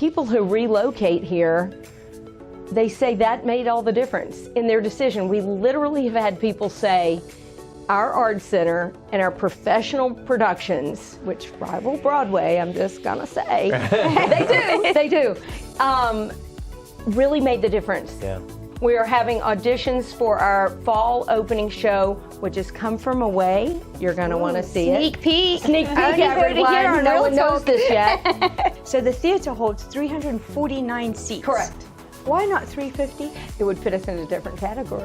people who relocate here, they say that made all the difference in their decision. We literally have had people say, our art center and our professional productions, which rival Broadway, I'm just gonna say, they do, really made the difference. Yeah. We are having auditions for our fall opening show, which is Come From Away. You're gonna wanna see it. Sneak peek. Sneak peek, Only heard it here everyone. on No Real one knows Talk. this yet. So the theater holds 349 seats. Correct. Why not 350? It would fit us in a different category.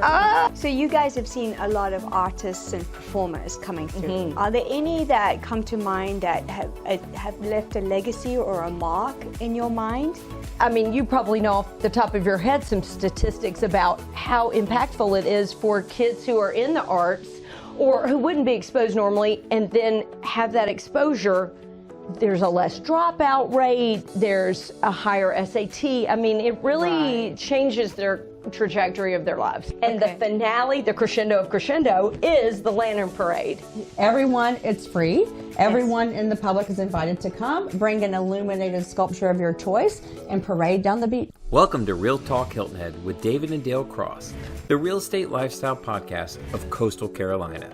So you guys have seen a lot of artists and performers coming through. Mm-hmm. Are there any that come to mind that have left a legacy or a mark in your mind? I mean, you probably know off the top of your head some statistics about how impactful it is for kids who are in the arts or who wouldn't be exposed normally and then have that exposure. There's a less dropout rate, there's a higher SAT. I mean, it really changes their trajectory of their lives. And the finale, the crescendo of crescendo, is the Lantern Parade. Everyone, it's free. Everyone in the public is invited to come, bring an illuminated sculpture of your choice, and parade down the beach. Welcome to Real Talk Hilton Head with David and Dale Cross, the real estate lifestyle podcast of Coastal Carolina.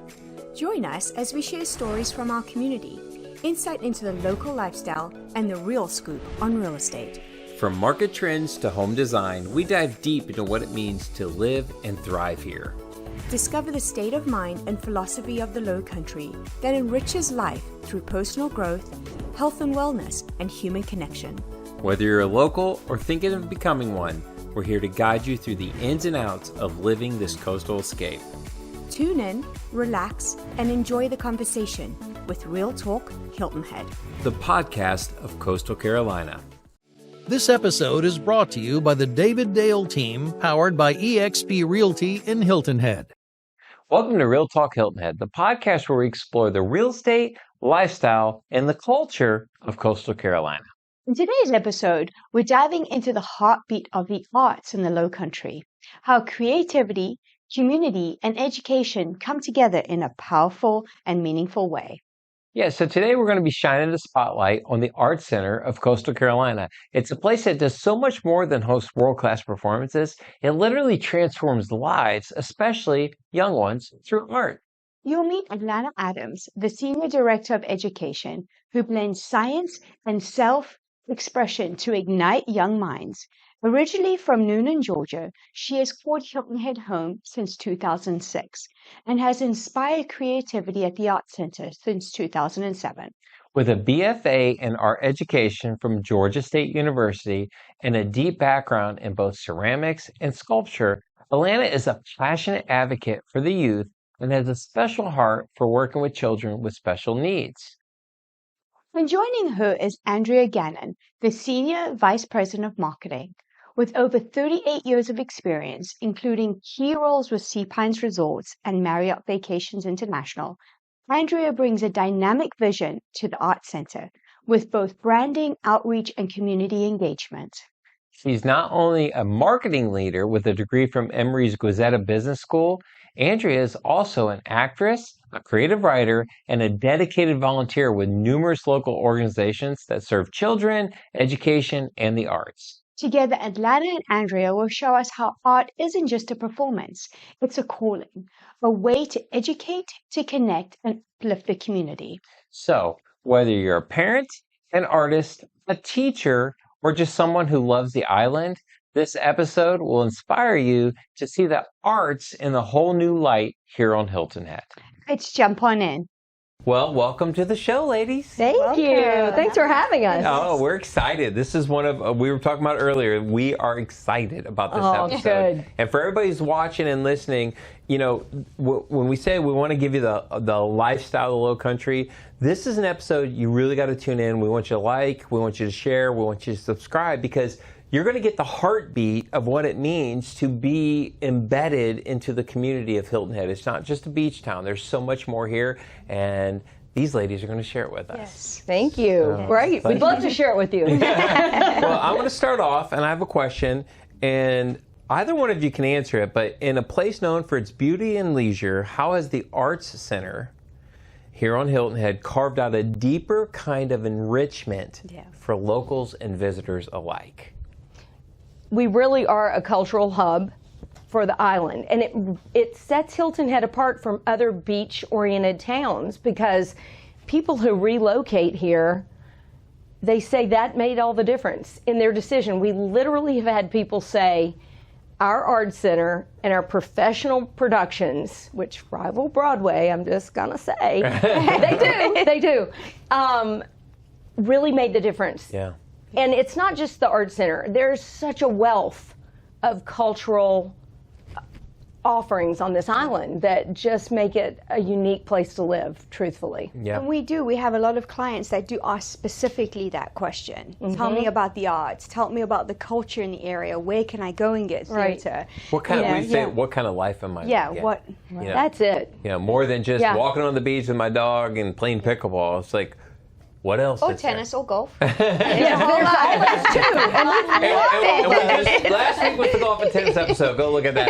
Join us as we share stories from our community, insight into the local lifestyle, and the real scoop on real estate. From market trends to home design, we dive deep into what it means to live and thrive here. Discover the state of mind and philosophy of the Lowcountry that enriches life through personal growth, health and wellness, and human connection. Whether you're a local or thinking of becoming one, we're here to guide you through the ins and outs of living this coastal escape. Tune in, relax, and enjoy the conversation with Real Talk Hilton Head, The podcast of Coastal Carolina. This episode is brought to you by the David Dale team, powered by eXp Realty in Hilton Head. Welcome to Real Talk Hilton Head, the podcast where we explore the real estate, lifestyle, and the culture of Coastal Carolina. In today's episode, we're diving into the heartbeat of the arts in the Lowcountry, how creativity, community, and education come together in a powerful and meaningful way. Yeah, so today we're going to be shining the spotlight on the Art Center of Coastal Carolina. It's a place that does so much more than host world-class performances. It literally transforms lives, especially young ones, through art. You'll meet Alana Adams, the Senior Director of Education, who blends science and self-expression to ignite young minds. Originally from Noonan, Georgia, she has called Hilton Head home since 2006 and has inspired creativity at the Art Center since 2007. With a BFA in art education from Georgia State University and a deep background in both ceramics and sculpture, Alana is a passionate advocate for the youth and has a special heart for working with children with special needs. And joining her is Andrea Gannon, the Senior Vice President of Marketing. With over 38 years of experience, including key roles with Sea Pines Resorts and Marriott Vacations International, Andrea brings a dynamic vision to the Art Center with both branding, outreach, and community engagement. She's not only a marketing leader with a degree from Emory's Guzzetta Business School, Andrea is also an actress, a creative writer, and a dedicated volunteer with numerous local organizations that serve children, education, and the arts. Together, Alana and Andrea will show us how art isn't just a performance, it's a calling, a way to educate, to connect, and uplift the community. So, whether you're a parent, an artist, a teacher, or just someone who loves the island, this episode will inspire you to see the arts in a whole new light here on Hilton Head. Let's jump on in. Well, welcome to the show, ladies. Thank you. Thanks for having us. Oh, we're excited. This is one of, we were talking about earlier, we are excited about this episode. Good. And for everybody who's watching and listening, you know, when we say we want to give you the lifestyle of the Lowcountry, this is an episode you really got to tune in. We want you to like, we want you to share, we want you to subscribe, because you're going to get the heartbeat of what it means to be embedded into the community of Hilton Head. It's not just a beach town. There's so much more here, and these ladies are going to share it with us. Yes. Thank you. Great. We'd love to share it with you. Well, I'm going to start off, and I have a question, and either one of you can answer it, but in a place known for its beauty and leisure, how has the Arts Center here on Hilton Head carved out a deeper kind of enrichment for locals and visitors alike. We really are a cultural hub for the island, and it sets Hilton Head apart from other beach-oriented towns because people who relocate here, they say that made all the difference in their decision. We literally have had people say, our art center and our professional productions, which rival Broadway, I'm just gonna say, they do, really made the difference. Yeah. And it's not just the art center. There's such a wealth of cultural offerings on this island that just make it a unique place to live, truthfully. Yeah. And we have a lot of clients that do ask specifically that question. Tell me about the arts. Tell me about the culture in the area. Where can I go and get theater? What kind of what kind of life am I? What? You know, That's it. Yeah, more than just walking on the beach with my dog and playing pickleball. It's like, what else? Or is tennis or golf. There's all too. And last week was the golf and tennis episode. Go look at that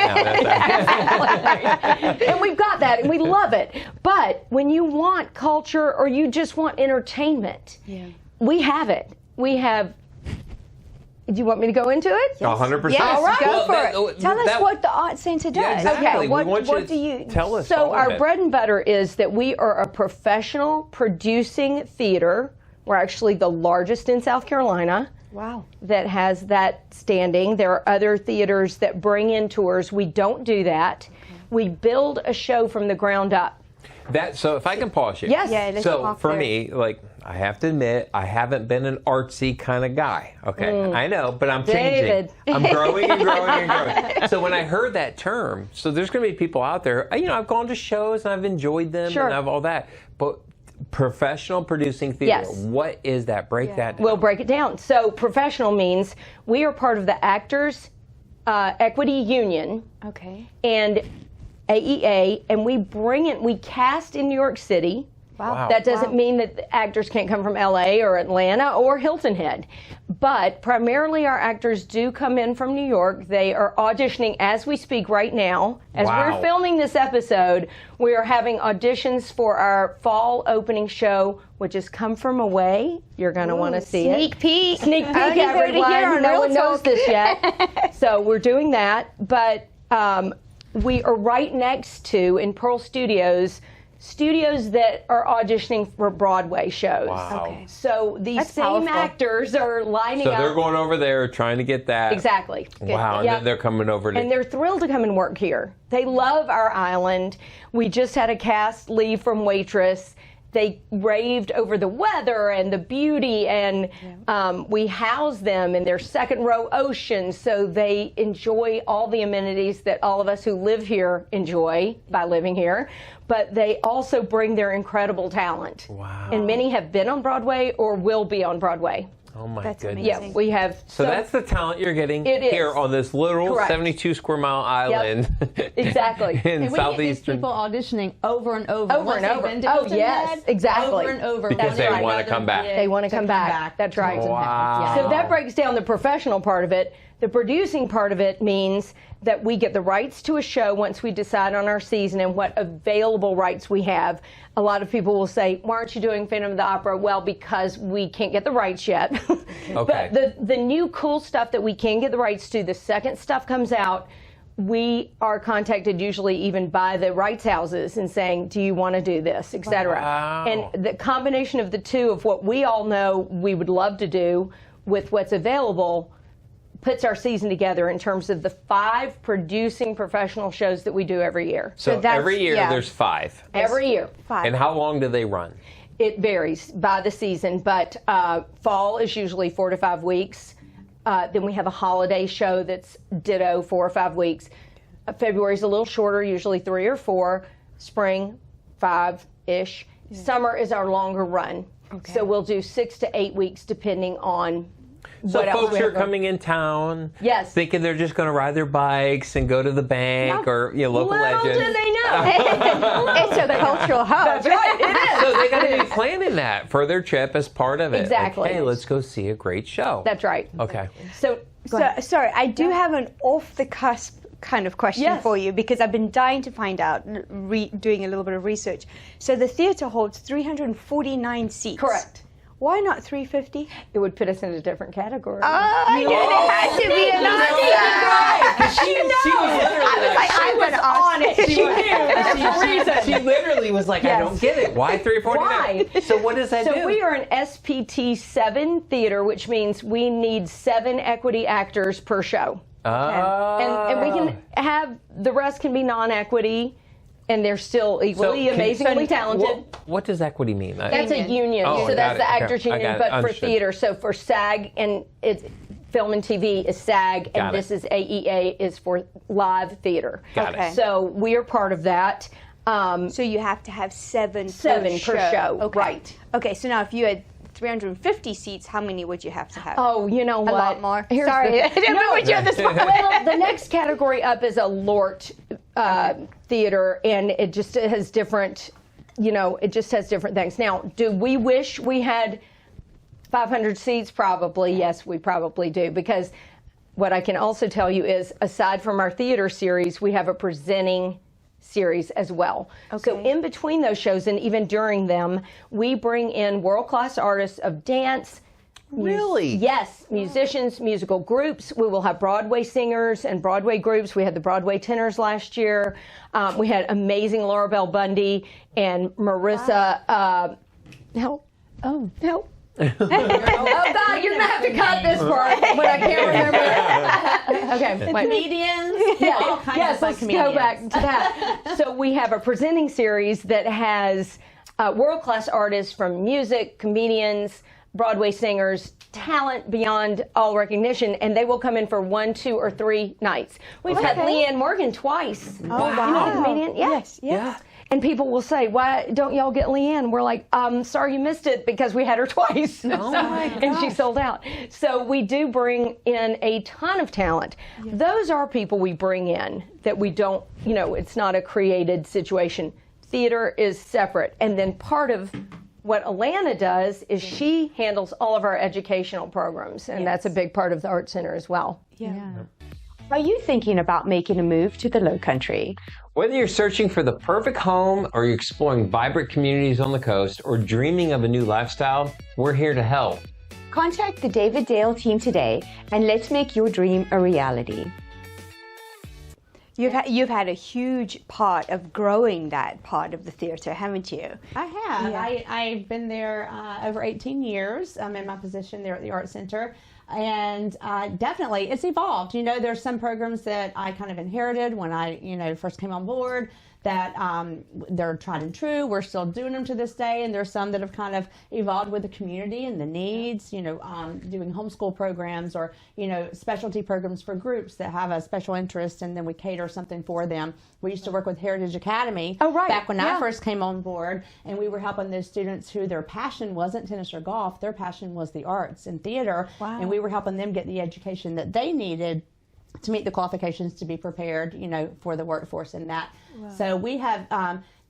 now. And we've got that, and we love it. But when you want culture or you just want entertainment, we have it. We have. Do you want me to go into it? 100%. Yes, All right. go for it. Tell us what the art center does. Yeah, exactly. Okay, What do you tell us? So our bread and butter is that we are a professional producing theater. We're actually the largest in South Carolina. Wow. That has that standing. There are other theaters that bring in tours. We don't do that. We build a show from the ground up. So if I can pause you. Yes. Yeah, let's so talk for there. me, like, I have to admit, I haven't been an artsy kind of guy. Okay, I know, but I'm David. changing. I'm growing and growing and growing. So when I heard that term, so there's going to be people out there, you know, I've gone to shows and I've enjoyed them and I've all that, but professional producing theater, what is that? Break that down. We'll break it down. So professional means we are part of the Actors Equity Union. Okay. And AEA, and we cast in New York City. Wow. That doesn't mean that the actors can't come from LA or Atlanta or Hilton Head. But primarily our actors do come in from New York. They are auditioning as we speak right now. As we're filming this episode, we are having auditions for our fall opening show, which is Come From Away. You're going to want to see Sneak peek. Sneak peek, Only heard it here everyone. on No Real one knows Talk. this yet. So we're doing that. But we are right next to, in Pearl studios that are auditioning for Broadway shows. Wow. Okay. So these same actors are lining up. So they're going over there trying to get that. Exactly. Wow, and then they're coming over to. And they're thrilled to come and work here. They love our island. We just had a cast leave from Waitress. They raved over the weather and the beauty, and we house them in their second row ocean, so they enjoy all the amenities that all of us who live here enjoy by living here. But they also bring their incredible talent. Wow. And many have been on Broadway or will be on Broadway. Oh my That's goodness. amazing. Yeah, we have. So that's the talent you're getting It is. here on this little Correct. 72 square mile island. Exactly. in And we get these southeastern. people auditioning over and over. Over Once and they've over. been to Oh, Hilton yes, Head, exactly. Over and over. Because they That's wanna right. come back. They want to come back. That's right. Hilton Head. Wow. Yeah. So that breaks down the professional part of it. The producing part of it means that we get the rights to a show once we decide on our season and what available rights we have. A lot of people will say, why aren't you doing Phantom of the Opera? Well, because we can't get the rights yet. Okay. But the new cool stuff that we can get the rights to, the second stuff comes out, we are contacted usually even by the rights houses and saying, do you want to do this, et cetera. Wow. And the combination of the two of what we all know we would love to do with what's available puts our season together in terms of the 5 producing professional shows that we do every year. So that's- every year yeah. there's 5. Every year. 5. And how long do they run? It varies by the season, but fall is usually 4 to 5 weeks. Then we have a holiday show that's ditto 4 or 5 weeks. February's a little shorter, usually 3 or 4. Spring, 5-ish. Summer is our longer run. Okay. So we'll do 6 to 8 weeks depending on So what else folks we are have going. coming in town, Yes. thinking they're just going to ride their bikes and go to the bank or local Little legends. do they know. It's a cultural hub. That's right, it is. So they got to be planning that for their trip as part of it. Exactly. Like, hey, let's go see a great show. That's right. Okay. So, Sorry, I do have an off-the-cusp kind of question Yes. for you, because I've been dying to find out, doing a little bit of research. So the theater holds 349 seats. Correct. Why not 350? It would put us in a different category. Oh, I knew there had to be an answer. She was on it. She literally was like, I don't get it. Why 349? Why? So what does that do? So we are an SPT 7 theater, which means we need 7 equity actors per show. And we can have, the rest can be non-equity, and they're still equally amazingly talented. What does equity mean? That's a union. Oh, So that's got the it. actors Okay. I union, got it. but for Understood. theater. So for SAG, and it's film and TV is SAG, Got and it. this is AEA is for live theater. Got it. So we are part of that. So you have to have 7 7 per show. Okay. Right. Okay, so now if you had 350 seats, how many would you have to have? Oh, you know what? A lot more. Here's Sorry, I didn't put you on the spot. Well, the next category up is a LORT theater, and it just has different, it just has different things. Now, do we wish we had 500 seats? Probably, yes, we probably do, because what I can also tell you is, aside from our theater series, we have a presenting series as well. So in between those shows, and even during them, we bring in world-class artists of dance. Really? Yes, musicians, musical groups. We will have Broadway singers and Broadway groups. We had the Broadway tenors last year. We had amazing Laura Bell Bundy and Marissa. Help. Oh, help. Oh, God, you're going to have to cut this part, but I can't remember. Okay, wait. Comedians. Yes, let's go back to that. So we have a presenting series that has world-class artists from music, comedians, Broadway singers, talent beyond all recognition, and they will come in for 1, 2, or 3 nights. We've had Leanne Morgan twice. Oh, wow. You know the comedian? Yes, yes. And people will say, why don't y'all get Leanne? We're like, sorry you missed it, because we had her twice. Oh my gosh. And she sold out. So we do bring in a ton of talent. Yes. Those are people we bring in that we don't, it's not a created situation. Theater is separate. And then part of what Alana does is she handles all of our educational programs, and that's a big part of the Art Center as well. Yeah. Are you thinking about making a move to the Lowcountry? Whether you're searching for the perfect home, or you're exploring vibrant communities on the coast, or dreaming of a new lifestyle, we're here to help. Contact the David Dale team today, and let's make your dream a reality. You've had a huge part of growing that part of the theater, haven't you? I have. Yeah. I've been there over 18 years. I'm in my position there at the Art Center. And definitely, it's evolved. There's some programs that I kind of inherited when I, first came on board that they're tried and true. We're still doing them to this day. And there's some that have kind of evolved with the community and the needs, doing homeschool programs or, specialty programs for groups that have a special interest, and then we cater something for them. We used to work with Heritage Academy back when I first came on board, and we were helping those students who their passion wasn't tennis or golf. Their passion was the arts and theater. Wow. And we were helping them get the education that they needed to meet the qualifications to be prepared, for the workforce and that. Wow. So we have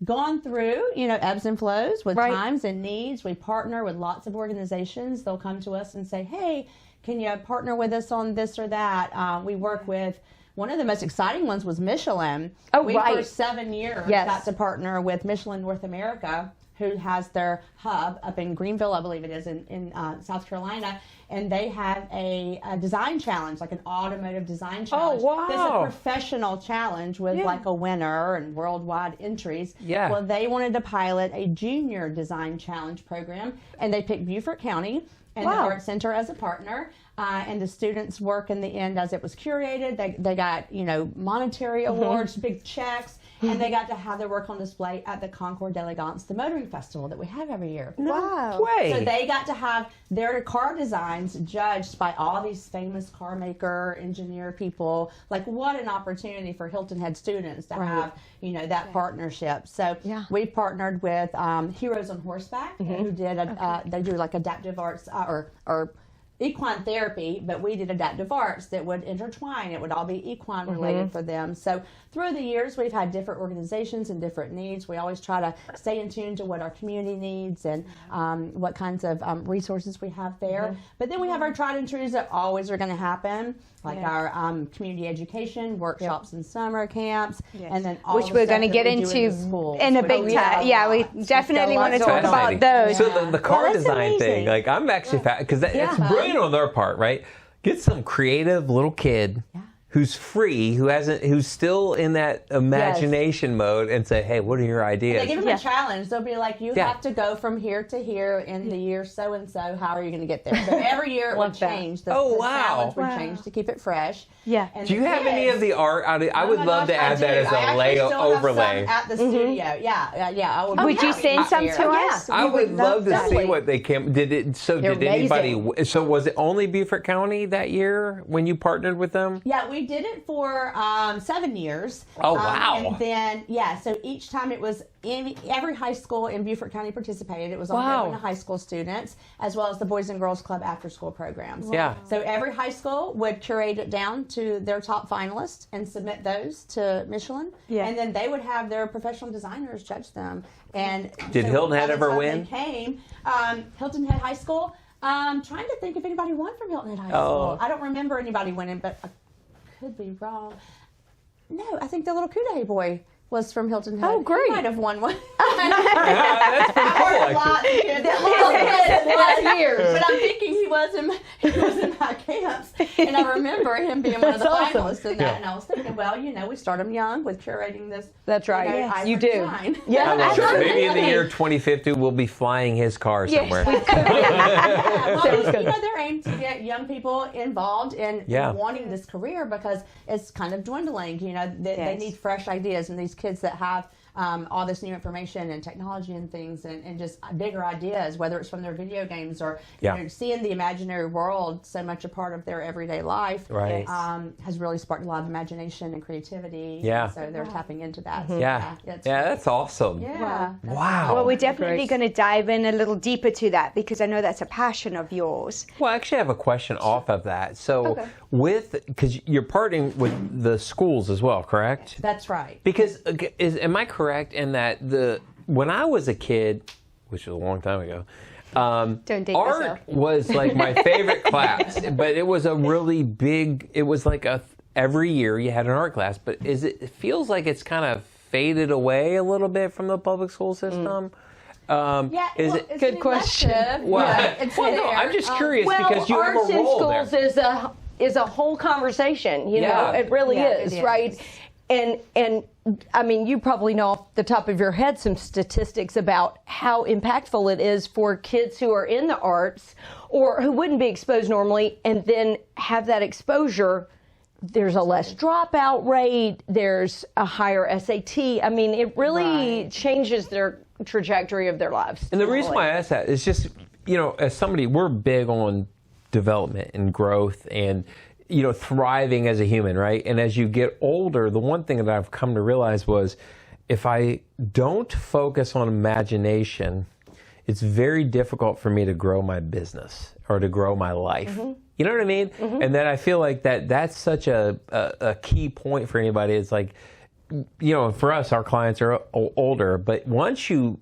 gone through, ebbs and flows with times and needs. We partner with lots of organizations. They'll come to us and say, hey, can you partner with us on this or that? We work with, one of the most exciting ones was Michelin. For 7 years got to partner with Michelin North America, who has their hub up in Greenville, I believe it is, in South Carolina. And they have a design challenge, like an automotive design challenge. Oh, wow. It's a professional challenge with like a winner and worldwide entries. Yeah. Well, they wanted to pilot a junior design challenge program, and they picked Beaufort County and the Art Center as a partner. And the students' work in the end, as it was curated, they got, monetary awards, big checks. And they got to have their work on display at the Concours d'Elegance, the motoring festival that we have every year. Wow. Way. So they got to have their car designs judged by all these famous car maker, engineer people. Like, what an opportunity for Hilton Head students to have, that partnership. So we partnered with Heroes on Horseback, who did, they do like adaptive arts, or equine therapy, but we did adaptive arts that would intertwine. It would all be equine related for them. So through the years, we've had different organizations and different needs. We always try to stay in tune to what our community needs and what kinds of resources we have there. But then we have our tried and trues that always are going to happen, like our community education workshops and summer camps, and then all which the we're stuff going to that get we do into in the schools. in a big time. Yeah, we definitely want to talk about those. So the car that's design amazing. thing, like I'm actually because it's brilliant on their part, right? Get some creative little kid who's free, who's still in that imagination mode, and say, hey, what are your ideas? They give them a challenge. They'll be like, you have to go from here to here in the year so and so. How are you going to get there? So every year it would change. The challenge would change to keep it fresh. Yeah. And do you have any of the art? I would love to add that as a overlay. At the studio, I would you send some to us? I would love to see what they came. Did anybody? So was it only Beaufort County that year when you partnered with them? Yeah, we did it for 7 years. Oh wow! And then so each time it was every high school in Beaufort County participated. It was ongoing to high school students as well as the Boys and Girls Club after school programs. Yeah. So every high school would curate it down to their top finalists and submit those to Michelin. Yeah. And then they would have their professional designers judge them. And did Hilton Head ever win? Hilton Head High School. Trying to think if anybody won from Hilton Head High School. I don't remember anybody winning, but I could be wrong. No, I think the little Kudahe boy was from Hilton Head. Oh, great. He might have won one. That's pretty cool, actually. Years. But I'm thinking he was in my camps, and I remember him being one of the finalists in that. And I was thinking, well, we start them young with curating this. That's right. You do. Design. Yeah. Maybe in the year 2050 we'll be flying his car somewhere. They're aimed to get young people involved in wanting this career because it's kind of dwindling. They need fresh ideas, and these kids that have all this new information and technology and things and just bigger ideas, whether it's from their video games or seeing the imaginary world so much a part of their everyday life, has really sparked a lot of imagination and creativity. Yeah. So they're tapping into that. Yeah, that's awesome. Yeah. Wow. Well, we're definitely going to dive in a little deeper to that because I know that's a passion of yours. Well, I actually have a question off of that. So because you're partnering with the schools as well, correct? That's right. Because am I correct in that when I was a kid, which was a long time ago, Don't date art yourself. was like my favorite class, but it was a really big. It was like every year you had an art class, but it feels like it's kind of faded away a little bit from the public school system. Good question. I'm just curious because you have a role there. Arts in schools is a whole conversation. It really is, right? And I mean, you probably know off the top of your head some statistics about how impactful it is for kids who are in the arts or who wouldn't be exposed normally and then have that exposure. There's a less dropout rate. There's a higher SAT. I mean, it really changes their trajectory of their lives. And the reason why I ask that is just, as somebody, we're big on development and growth and thriving as a human, right? And as you get older, the one thing that I've come to realize was if I don't focus on imagination, it's very difficult for me to grow my business or to grow my life. You know what I mean? And then I feel like that's such a key point for anybody. It's like, for us, our clients are older, but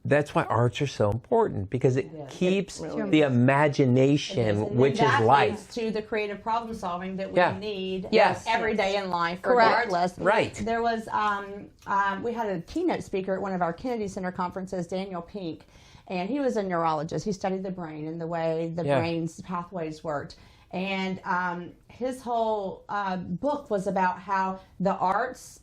that's why arts are so important because it keeps the imagination, which is life. Leads to the creative problem solving that we need every day in life, Correct. regardless. Right. There was, we had a keynote speaker at one of our Kennedy Center conferences, Daniel Pink, and he was a neurologist. He studied the brain and the way the brain's pathways worked. And his whole book was about how the arts,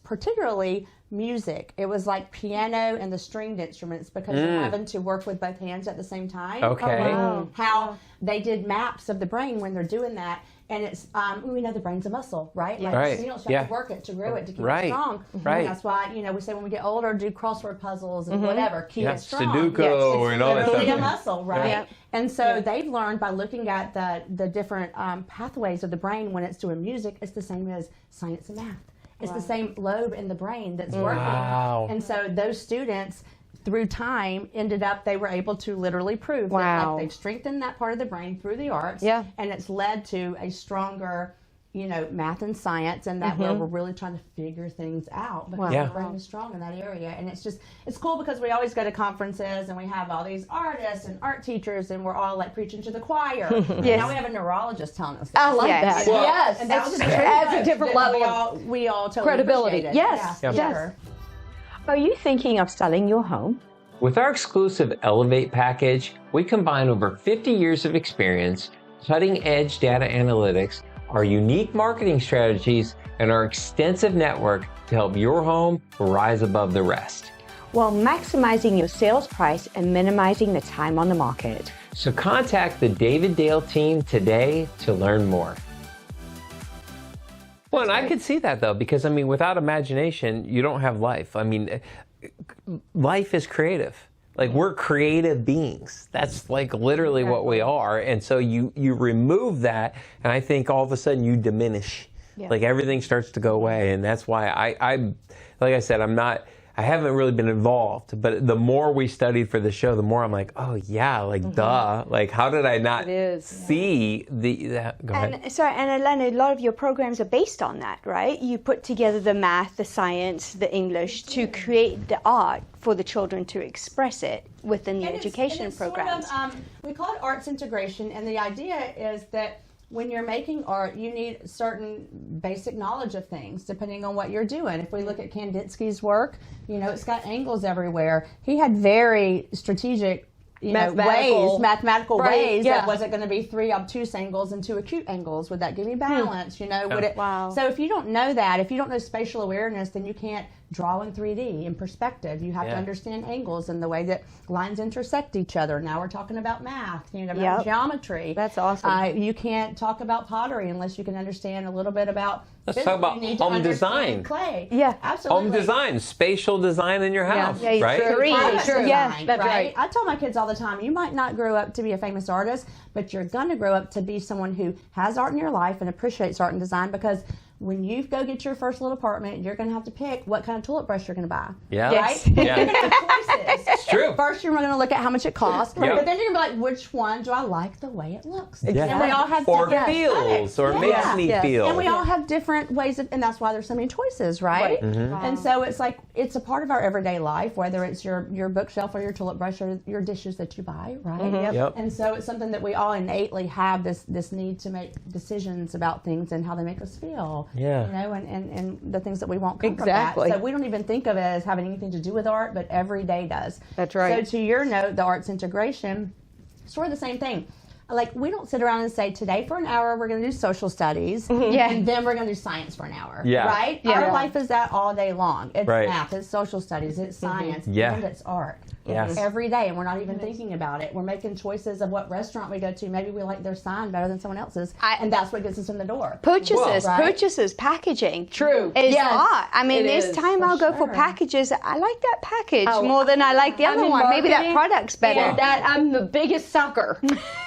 particularly music, it was like piano and the stringed instruments because you're having to work with both hands at the same time. Okay. How they did maps of the brain when they're doing that. And it's, we know the brain's a muscle, right? Like, Right. you have to work it to grow it to keep it strong. Right. And that's why, we say when we get older, do crossword puzzles and whatever, keep it strong. Sudoku and all that It's stuff. a muscle, right? And so they've learned by looking at the different pathways of the brain when it's doing music, it's the same as science and math. It's the same lobe in the brain that's working. Wow. And so those students through time, ended up, they were able to literally prove that Wow. like, they've strengthened that part of the brain through the arts. Yeah. And it's led to a stronger, math and science, and that where we're really trying to figure things out because Yeah. the brain is strong in that area. And it's cool because we always go to conferences and we have all these artists and art teachers, and we're all like preaching to the choir. And now we have a neurologist telling us that. I like Yes. that. Well- Yes, And that's it just adds a different level of we all totally credibility. appreciate it. Yes, Yeah, yes. sure. Are you thinking of selling your home? With our exclusive Elevate package, we combine over 50 years of experience, cutting-edge data analytics, our unique marketing strategies, and our extensive network to help your home rise above the rest. While maximizing your sales price and minimizing the time on the market. So contact the David Dale team today to learn more. Well, and I could see that though, because I mean, without imagination, you don't have life. I mean, life is creative. Like, we're creative beings. That's like literally what we are. And so you remove that, and I think all of a sudden you diminish. Yeah. Like, everything starts to go away. And that's why I like I said, I haven't really been involved, but the more we studied for the show, the more I'm like, oh yeah, like duh. Like, how did I not see that? Go ahead. And Alana, a lot of your programs are based on that, right? You put together the math, the science, the English to create the art for the children to express it within the And education it's programs. Sort of, we call it arts integration, and the idea is that when you're making art, you need certain basic knowledge of things, depending on what you're doing. If we look at Kandinsky's work, it's got angles everywhere. He had very strategic mathematical Right, ways yeah. that wasn't going to be 3 obtuse angles and 2 acute angles. Would that give me balance? Would it? Wow. So if you don't know that, if you don't know spatial awareness, then you can't draw in 3D in perspective. You have to understand angles and the way that lines intersect each other. Now we're talking about math, about geometry. That's awesome. You can't talk about pottery unless you can understand a little bit about. Let's talk about You need to home understand design. Clay. Yeah. Absolutely. Home design, spatial design in your house, Yeah, right? true. Product True. design, Yeah, that's right. I tell my kids all the time, you might not grow up to be a famous artist, but you're going to grow up to be someone who has art in your life and appreciates art and design, because when you go get your first little apartment, you're going to have to pick what kind of toilet brush you're going to buy. Yeah. Right? Yeah. You're going to have choices. It's true. First, you're going to look at how much it costs, Yep. but then you're going to be like, which one do I like the way it looks? Yeah. And we all have Or different feels, aesthetics. or makes me feel. And we all have different ways of, and that's why there's so many choices, right? And so it's like, it's a part of our everyday life, whether it's your bookshelf or your toilet brush or your dishes that you buy, right? Yep. And so it's something that we all innately have this need to make decisions about things and how they make us feel. Yeah. And the things that we want come Exactly. from that. So we don't even think of it as having anything to do with art, but every day does. That's right. So to your note, the arts integration, sort of the same thing. Like, we don't sit around and say, today for an hour we're going to do social studies, and then we're going to do science for an hour. Yeah. Right? Yeah. Our life is that all day long. It's Right. math, it's social studies, it's science, Yeah. and it's art. Yes. Every day, and we're not even thinking about it. We're making choices of what restaurant we go to. Maybe we like their sign better than someone else's, and that's what gets us in the door. Purchases, Well, right? purchases, packaging. True. Is Yes, art. I mean, it this is, time for I'll go for sure. packages. I like that package Oh, more than I like the I'm other in one. Maybe that marketing, product's better. And that I'm the biggest sucker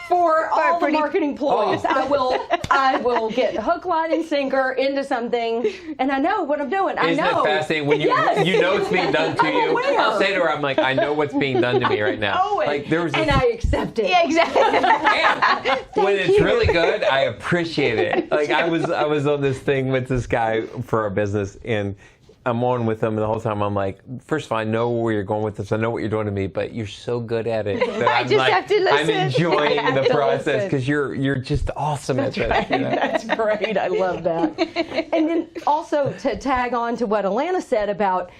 for all the pretty- marketing ploys. I will get hook, line, and sinker into something, and I know what I'm doing. I Isn't know. it fascinating when you Yes. you know it's being done to you? aware. I'll say to her, I'm like, I know what's being done to me right now. Oh, Like, there was this, and I accept it. Yeah, exactly. and when it's really good, I appreciate it. Like, I was on this thing with this guy for our business, and I'm on with him, and the whole time I'm like, first of all, I know where you're going with this. I know what you're doing to me, but you're so good at it that I'm just like, have to I'm listen. enjoying I have the to process listen. because you're just awesome at this. Right. you know? That's great. I love that. And then also to tag on to what Alana said about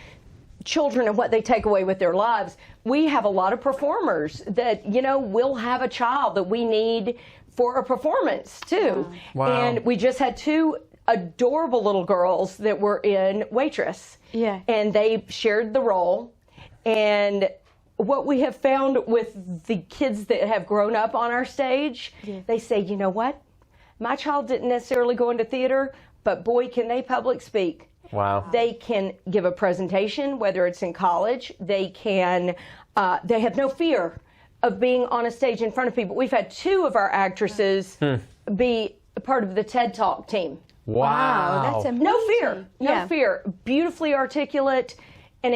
children and what they take away with their lives, we have a lot of performers that, will have a child that we need for a performance too. Wow. And we just had 2 adorable little girls that were in Waitress. Yeah. And they shared the role. And what we have found with the kids that have grown up on our stage, they say, you know what? My child didn't necessarily go into theater, but boy, can they public speak. Wow. They can give a presentation, whether it's in college. They can, they have no fear of being on a stage in front of people. We've had 2 of our actresses be a part of the TED Talk team. Wow. That's amazing. No fear, no Yeah. fear. Beautifully articulate, And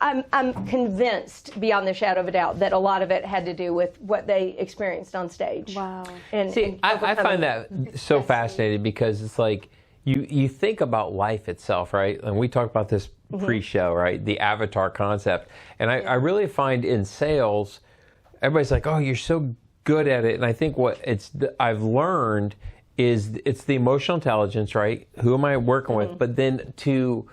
I'm convinced beyond the shadow of a doubt that a lot of it had to do with what they experienced on stage. Wow. And, See, and I find that so fascinating because it's like you think about life itself, right? And we talked about this pre-show, right? The avatar concept. And I really find in sales, everybody's like, oh, you're so good at it. And I think what I've learned is it's the emotional intelligence, right? Who am I working with? But then to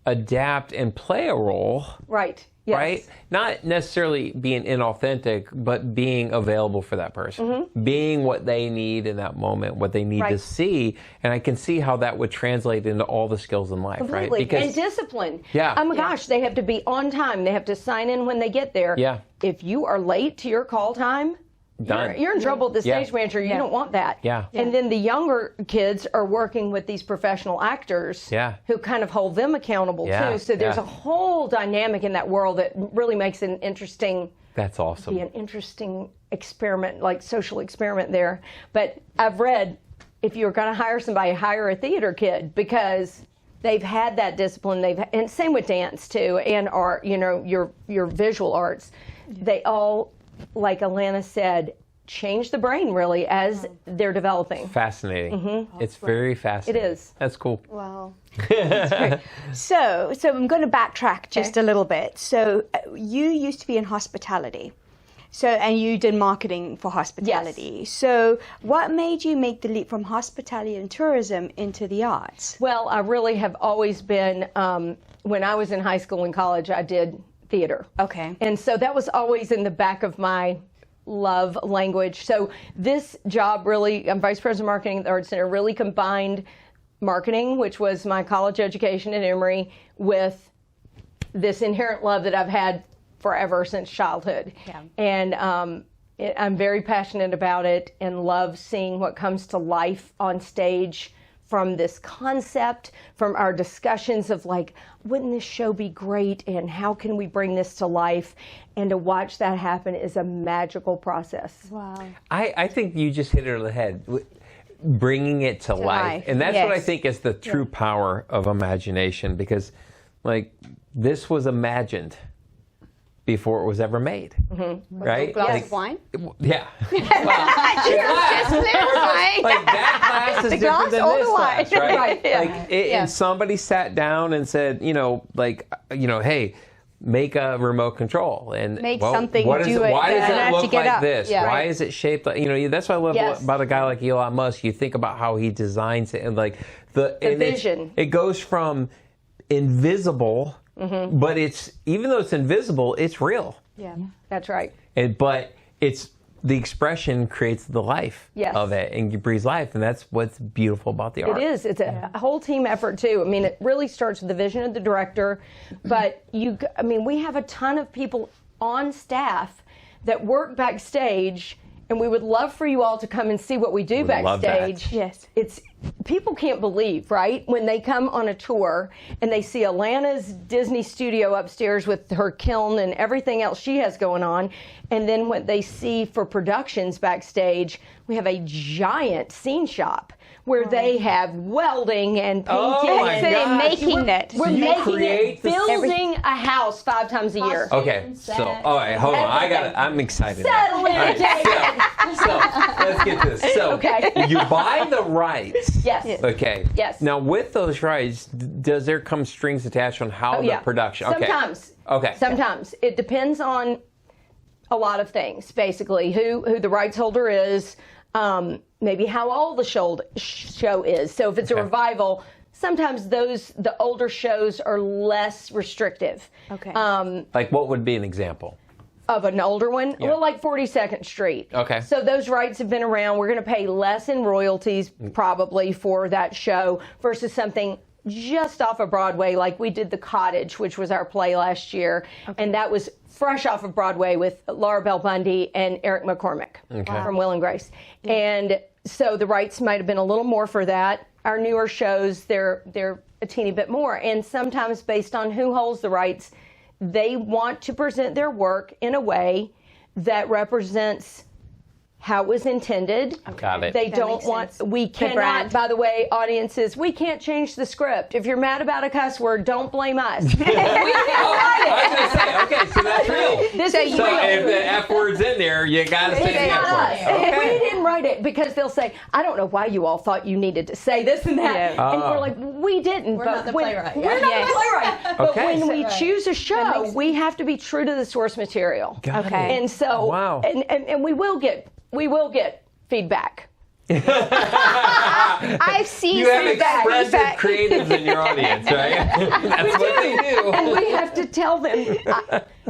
adapt and play a role. Right. Yes. Right? Not necessarily being inauthentic, but being available for that person. Being what they need in that moment, what they need to see. And I can see how that would translate into all the skills in life, Completely. right? Because, and discipline. Yeah. Oh my gosh, they have to be on time. They have to sign in when they get there. Yeah. If you are late to your call time, Done. You're in trouble with the stage manager. You don't want that. Yeah. And then the younger kids are working with these professional actors who kind of hold them accountable too. So there's a whole dynamic in that world that really makes it an interesting. That's awesome. Be an interesting experiment, like social experiment there. But I've read, if you're going to hire somebody, hire a theater kid because they've had that discipline. And same with dance too, and art. You know, your visual arts. They all, like Alana said, change the brain really as they're developing. Fascinating. It's very fascinating. It is. That's cool. Wow. That's great. So I'm going to backtrack just a little bit. So you used to be in hospitality. And you did marketing for hospitality. Yes. So what made you make the leap from hospitality and tourism into the arts? Well, I really have always been, when I was in high school and college, I did theater. Okay. And so that was always in the back of my love language. So this job really, I'm Vice President of Marketing at the Arts Center, really combined marketing, which was my college education at Emory, with this inherent love that I've had forever since childhood. Yeah. And I'm very passionate about it and love seeing what comes to life on stage from this concept, from our discussions of like, wouldn't this show be great and how can we bring this to life? And to watch that happen is a magical process. Wow. I think you just hit it on the head, bringing it to life. And that's what I think is the true power of imagination, because like this was imagined before it was ever made, right? Glass of wine? Yeah. Just clarifying. Like that class is different than this class, right? Right. Like, and somebody sat down and said, hey, make a remote control and Make something, what is do it. it. Why does Yeah. it To look get like up. this? Yeah. Why is it shaped like? That's what I love about a guy like Elon Musk. You think about how he designs it and like the vision. It goes from invisible, but it's even though it's invisible, it's real. Yeah. That's right. But it's the expression creates the life of it and breathes life, and that's what's beautiful about the art. It is. It's a whole team effort too. I mean, it really starts with the vision of the director, but we have a ton of people on staff that work backstage, and we would love for you all to come and see what we do backstage. Yes. People can't believe, right, when they come on a tour and they see Alana's Disney studio upstairs with her kiln and everything else she has going on, and then what they see for productions backstage, we have a giant scene shop where they have welding and painting. Oh my and gosh. making it. We're you making create it, the- building a house 5 times a year. Okay, so all right, hold on. I'm excited. Settle in, David. So let's get this. So you buy the rights. Yes. Okay. Yes. Now with those rights, does there come strings attached on how the production? Okay. Sometimes. Okay. Sometimes it depends on a lot of things. Basically, who the rights holder is, maybe how old the show is. So if it's a revival, sometimes the older shows are less restrictive. Okay. Like what would be an example? Of an older one? Yeah. Well, like 42nd Street. Okay. So those rights have been around. We're going to pay less in royalties probably for that show versus something just off of Broadway, like we did The Cottage, which was our play last year. And that was fresh off of Broadway with Laura Bell Bundy and Eric McCormick from Will and Grace. Yeah. And so the rights might have been a little more for that. Our newer shows, they're a teeny bit more. And sometimes based on who holds the rights, they want to present their work in a way that represents how it was intended. Got it. They That don't makes want, sense. we cannot, brand. by the way, audiences, we can't change the script. If you're mad about a cuss word, don't blame us. We can't write I was going to say, okay, so that's real. This is So real. if the F word's in there, you got to say the It's F not word. us. We didn't write it because they'll say, I don't know why you all thought you needed to say this and that. Yeah. And we're like, we didn't. We're but not the when- playwright. We're not Yes. the playwright. But Okay. when we choose a show, makes- we have to be true to the source material. Got Okay. And so, Wow. and we will get feedback. I've seen You have some bad expressive feedback. creatives in your audience, right? That's what they do. And we have to tell them,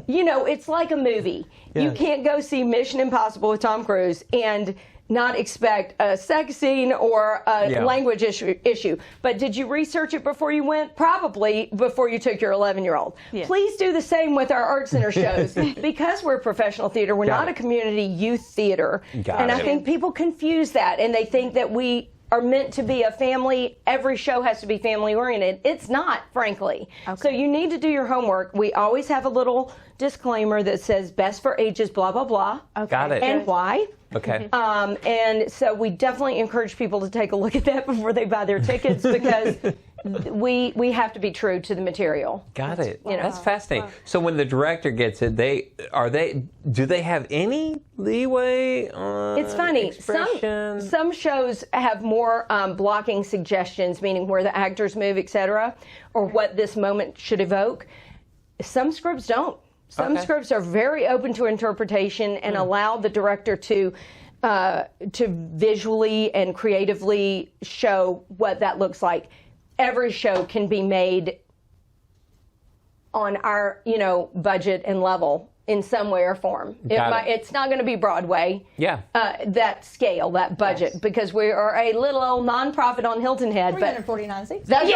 it's like a movie. You Yes. can't go see Mission Impossible with Tom Cruise and not expect a sex scene or a Yeah. language issue. But did you research it before you went? Probably before you took your 11-year-old. Yeah. Please do the same with our Art Center shows. Because we're professional theater, we're Got not it. a community youth theater. Got and it. I think people confuse that, and they think that we are meant to be a family. Every show has to be family oriented. It's not, frankly. So you need to do your homework. We always have a little disclaimer that says best for ages, blah, blah, blah. Got it. And why. Okay. And so we definitely encourage people to take a look at that before they buy their tickets because we have to be true to the material. Got it. That's fascinating. So when the director gets it, do they have any leeway on It's funny. expression? Some shows have more blocking suggestions, meaning where the actors move, etc., or what this moment should evoke. Some scripts don't. Some Okay. scripts are very open to interpretation and allow the director to visually and creatively show what that looks like. Every show can be made on our, budget and level in some way or form. Got it. It's not going to be Broadway. Yeah. That scale, that budget, because we are a little old nonprofit on Hilton Head. But 349 seats. that's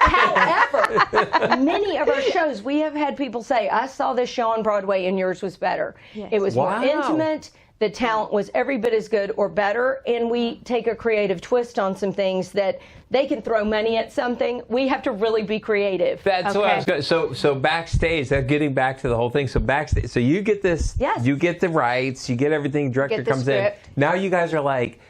However, many of our shows, we have had people say, I saw this show on Broadway and yours was better. It was Wow. more intimate. The talent was every bit as good or better, and we take a creative twist on some things that they can throw money at something. We have to really be creative. That's what I was going to. So backstage, getting back to the whole thing. So backstage, so you get this. Yes. You get the rights. You get everything. Director Get the comes in. script. Now you guys are like,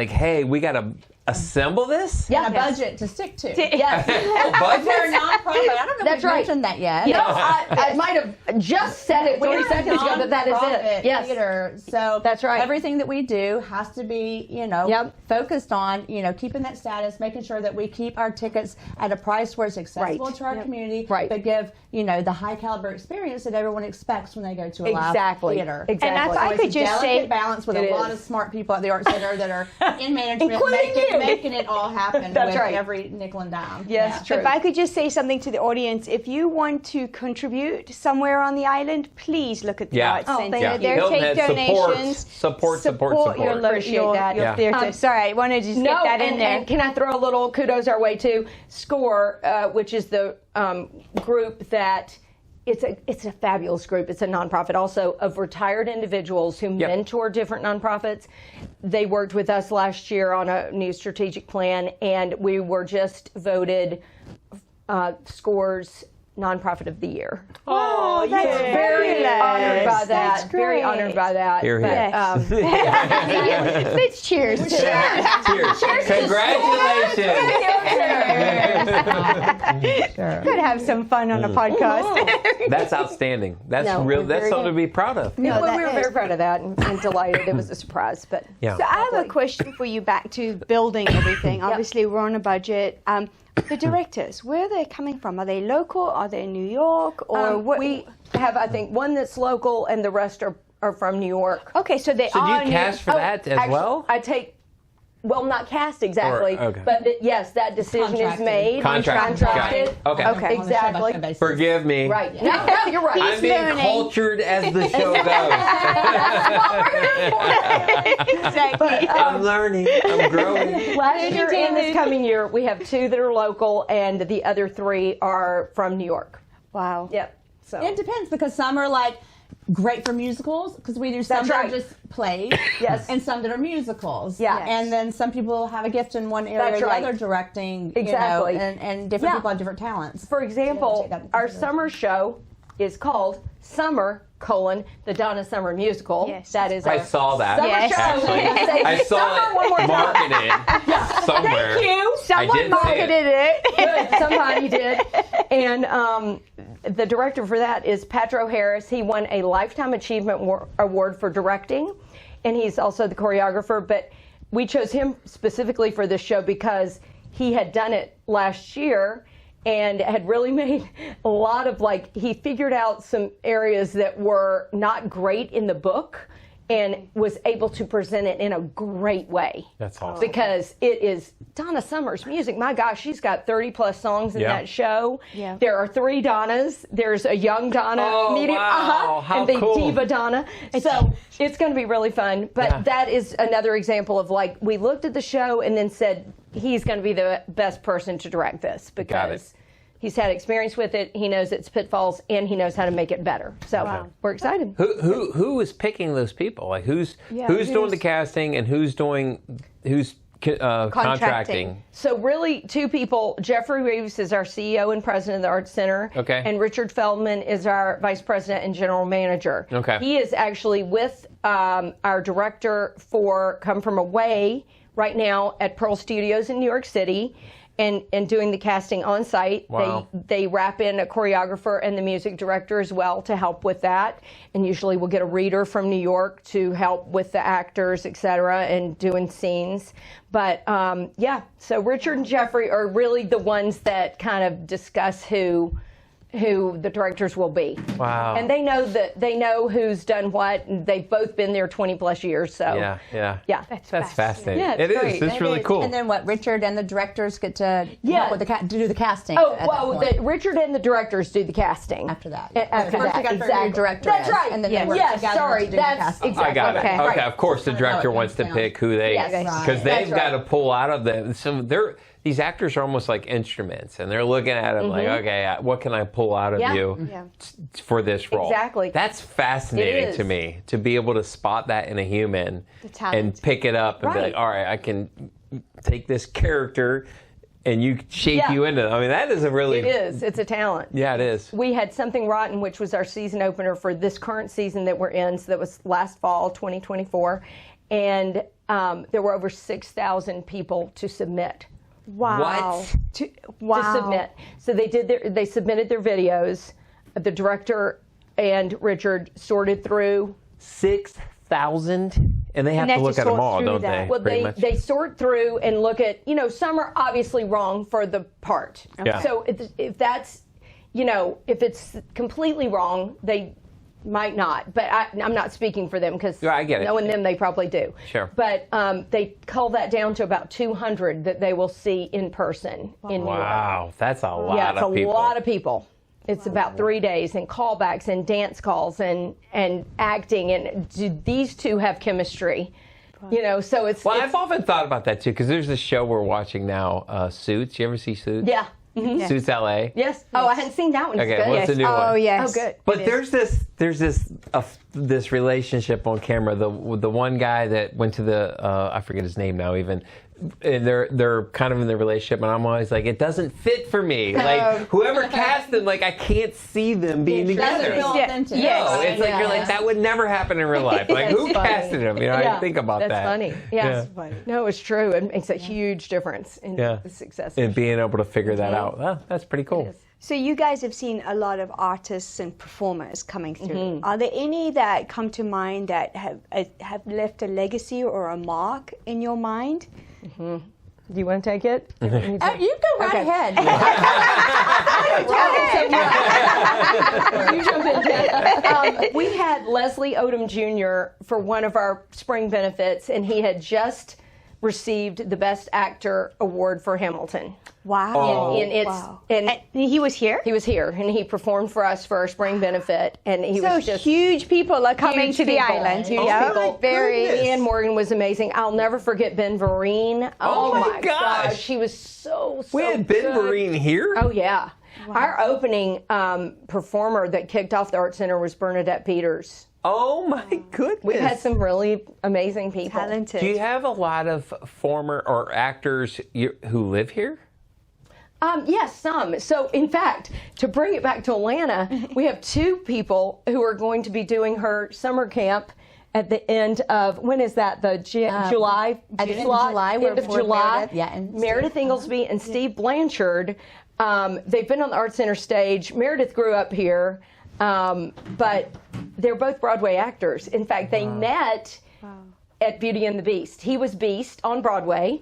hey, we got to assemble this. Yeah. And a budget to stick to. Yes. Budget? We're a nonprofit. I don't know if That's we've right. mentioned that yet. No, I might have just said it 30 seconds ago, but that is Nonprofit it. Yes. Theater. So That's right. Everything that we do has to be, Yep. focused on, keeping that status, making sure that we keep our tickets at a price where it's accessible Right. to our community, Right. but give, the high caliber experience that everyone expects when they go to a Exactly. live theater. Exactly. And if I It's could a just delicate say, balance with It a lot is. of smart people at the Art Center that are in management, Including you. making it all happen That's with right. every nickel and dime. Yes, true. if I could just say something to the audience, if you want to contribute somewhere on the island, please look at the Yeah. Arts Oh, Center. thank you. There, Hilton take Head donations. support. Your, Appreciate your, that. your Yeah. theater. Sorry, I wanted to just get that in there. And can I throw a little kudos our way too? SCORE, which is the group that it's a fabulous group. It's a nonprofit also of retired individuals who mentor different nonprofits. They worked with us last year on a new strategic plan, and we were just voted SCORE's Nonprofit of the Year. Oh, that's Very honored by that. That's Very great. honored by that. Here, here. But, Let's cheers. Cheers. Congratulations. Could have some fun on a podcast. That's outstanding. That's No, real. we're That's very- something to be proud of. well, that we were is. very proud of that and delighted. It was a surprise, but Yeah. So I have a question for you back to building everything. Obviously, we're on a budget. The directors, where are they coming from? Are they local? Are they in New York? Or what? we have, I think, one that's local, and the rest are from New York. Okay, so they So do are you cast for that as Actually, well? I take. Well, not cast exactly, okay. but yes, that decision Contracted. is made. Contracted. Contracted. Okay. Okay. Exactly. Forgive me. Right. No, you're right. I'm being learning. cultured as the show goes. exactly. I'm learning. I'm growing. Last year and this coming year, we have 2 that are local, and the other 3 are from New York. Wow. Yep. So It depends because some are like great for musicals because we do some That's that right. are just plays Yes. and some that are musicals. Yeah. And then some people have a gift in one area That's or the right. other directing, Exactly. and different Yeah. people have different talents. For example, take that into our consideration. summer show is called Summer the Donna Summer musical. Yes. That is I our saw that. summer Yes. show. Actually, Say I saw summer one more it time. marketed somewhere. Thank you. I Someone did see marketed it. Good. Somebody did. And the director for that is Patro Harris. He won a Lifetime Achievement Award for directing, and he's also the choreographer. But we chose him specifically for this show because he had done it last year and had really made a lot of, he figured out some areas that were not great in the book and was able to present it in a great way. That's awesome. Because it is Donna Summer's music. My gosh, she's got 30 plus songs in that show. Yeah. There are 3 Donnas. There's a young Donna, wow. How and the cool. diva Donna. So it's going to be really fun. But that is another example of we looked at the show and then said he's going to be the best person to direct this because he's had experience with it. He knows its pitfalls, and he knows how to make it better. So we're excited. Who is picking those people? Who's doing the casting and who's contracting? So really, 2 people. Jeffrey Reeves is our CEO and president of the Arts Center. Okay. And Richard Feldman is our vice president and general manager. Okay. He is actually with our director for Come From Away right now at Pearl Studios in New York City. And doing the casting on site. Wow. They wrap in a choreographer and the music director as well to help with that. And usually we'll get a reader from New York to help with the actors, et cetera, and doing scenes. But so Richard and Jeffrey are really the ones that kind of discuss who the directors will be. Wow. And they know who's done what, and they've both been there 20 plus years. So Yeah. That's fascinating. Yeah, it it's is. great. It's really cool. And then Richard and the directors get to help with to do the casting. Oh, at well, that point. Richard and the directors do the casting. After that. After First that, you got to figure exactly. your director That's is, right. and then they work yes, together sorry. to do the That's casting. exactly. I got it. Okay, Right. of course the director wants to pick who they, Yes. because they've That's got to pull out of them. So these actors are almost like instruments, and they're looking at them like, okay, what can I pull out of you for this role? Exactly. That's fascinating It is. to me, to be able to spot that in a human talent. and pick it up and be like, all right, I can take this character and you shape you into it. I mean, that is a really... It is. It's a talent. Yeah, it is. We had Something Rotten, which was our season opener for this current season that we're in. So that was last fall, 2024. And there were over 6,000 people to submit. Wow. What? To submit. So they submitted their videos. The director and Richard sorted through 6,000? And they have they to look have at to them all, sort don't through they? that. Well, Pretty much. they sort through and look at, some are obviously wrong for the part. Yeah. So if that's, if it's completely wrong, they might not. But I'm not speaking for them because I get it. knowing them, they probably do. Sure. But they cull that down to about 200 that they will see in person in New York. Wow, that's a lot Yeah, it's of people. a lot of people. It's about 3 days and callbacks and dance calls and acting. And do these 2 have chemistry? So it's... Well, I've often thought about that too, because there's this show we're watching now, Suits. You ever see Suits? Yeah. Mm-hmm. Suits LA. Yes. Oh, I hadn't seen that one. It's Okay, good. what's the new one? Oh, yes. Oh, good. But there's this relationship on camera. The one guy that went to the I forget his name now even, and they're kind of in the relationship, and I'm always like, it doesn't fit for me. Like whoever cast them, like I can't see them being together. Doesn't feel authentic. No, it's like you're like that would never happen in real life. Like who casted him? I think about That's that. funny. Yeah. No, it's true. It makes a huge difference in the success. And being able to figure that out. Well, that's pretty cool. So you guys have seen a lot of artists and performers coming through. Are there any that come to mind that have left a legacy or a mark in your mind? Do you want to take it? You go right ahead. You jump in, Jen. We had Leslie Odom Jr. for one of our spring benefits, and he had just received the Best Actor award for Hamilton. Wow. And And he was here? he was here, and he performed for us for our spring benefit, and he So was just huge people are coming huge to the people. island. Huge Yeah. people. Ian Morgan was amazing. I'll never forget Ben Vereen. Oh my gosh. He was so We had Ben good. Vereen here? Oh yeah. Our opening performer that kicked off the Art Center was Bernadette Peters. Oh my goodness. We've had some really amazing people. Talented. Do you have a lot of former or actors who live here? Yes, some. So, in fact, to bring it back to Alana, we have 2 people who are going to be doing her summer camp at the end of, when is that? The July? At the end of July. End of July. Meredith, and Meredith Inglesby and Steve Blanchard. They've been on the Art Center stage. Meredith grew up here, but they're both Broadway actors. In fact, they met at Beauty and the Beast. He was Beast on Broadway,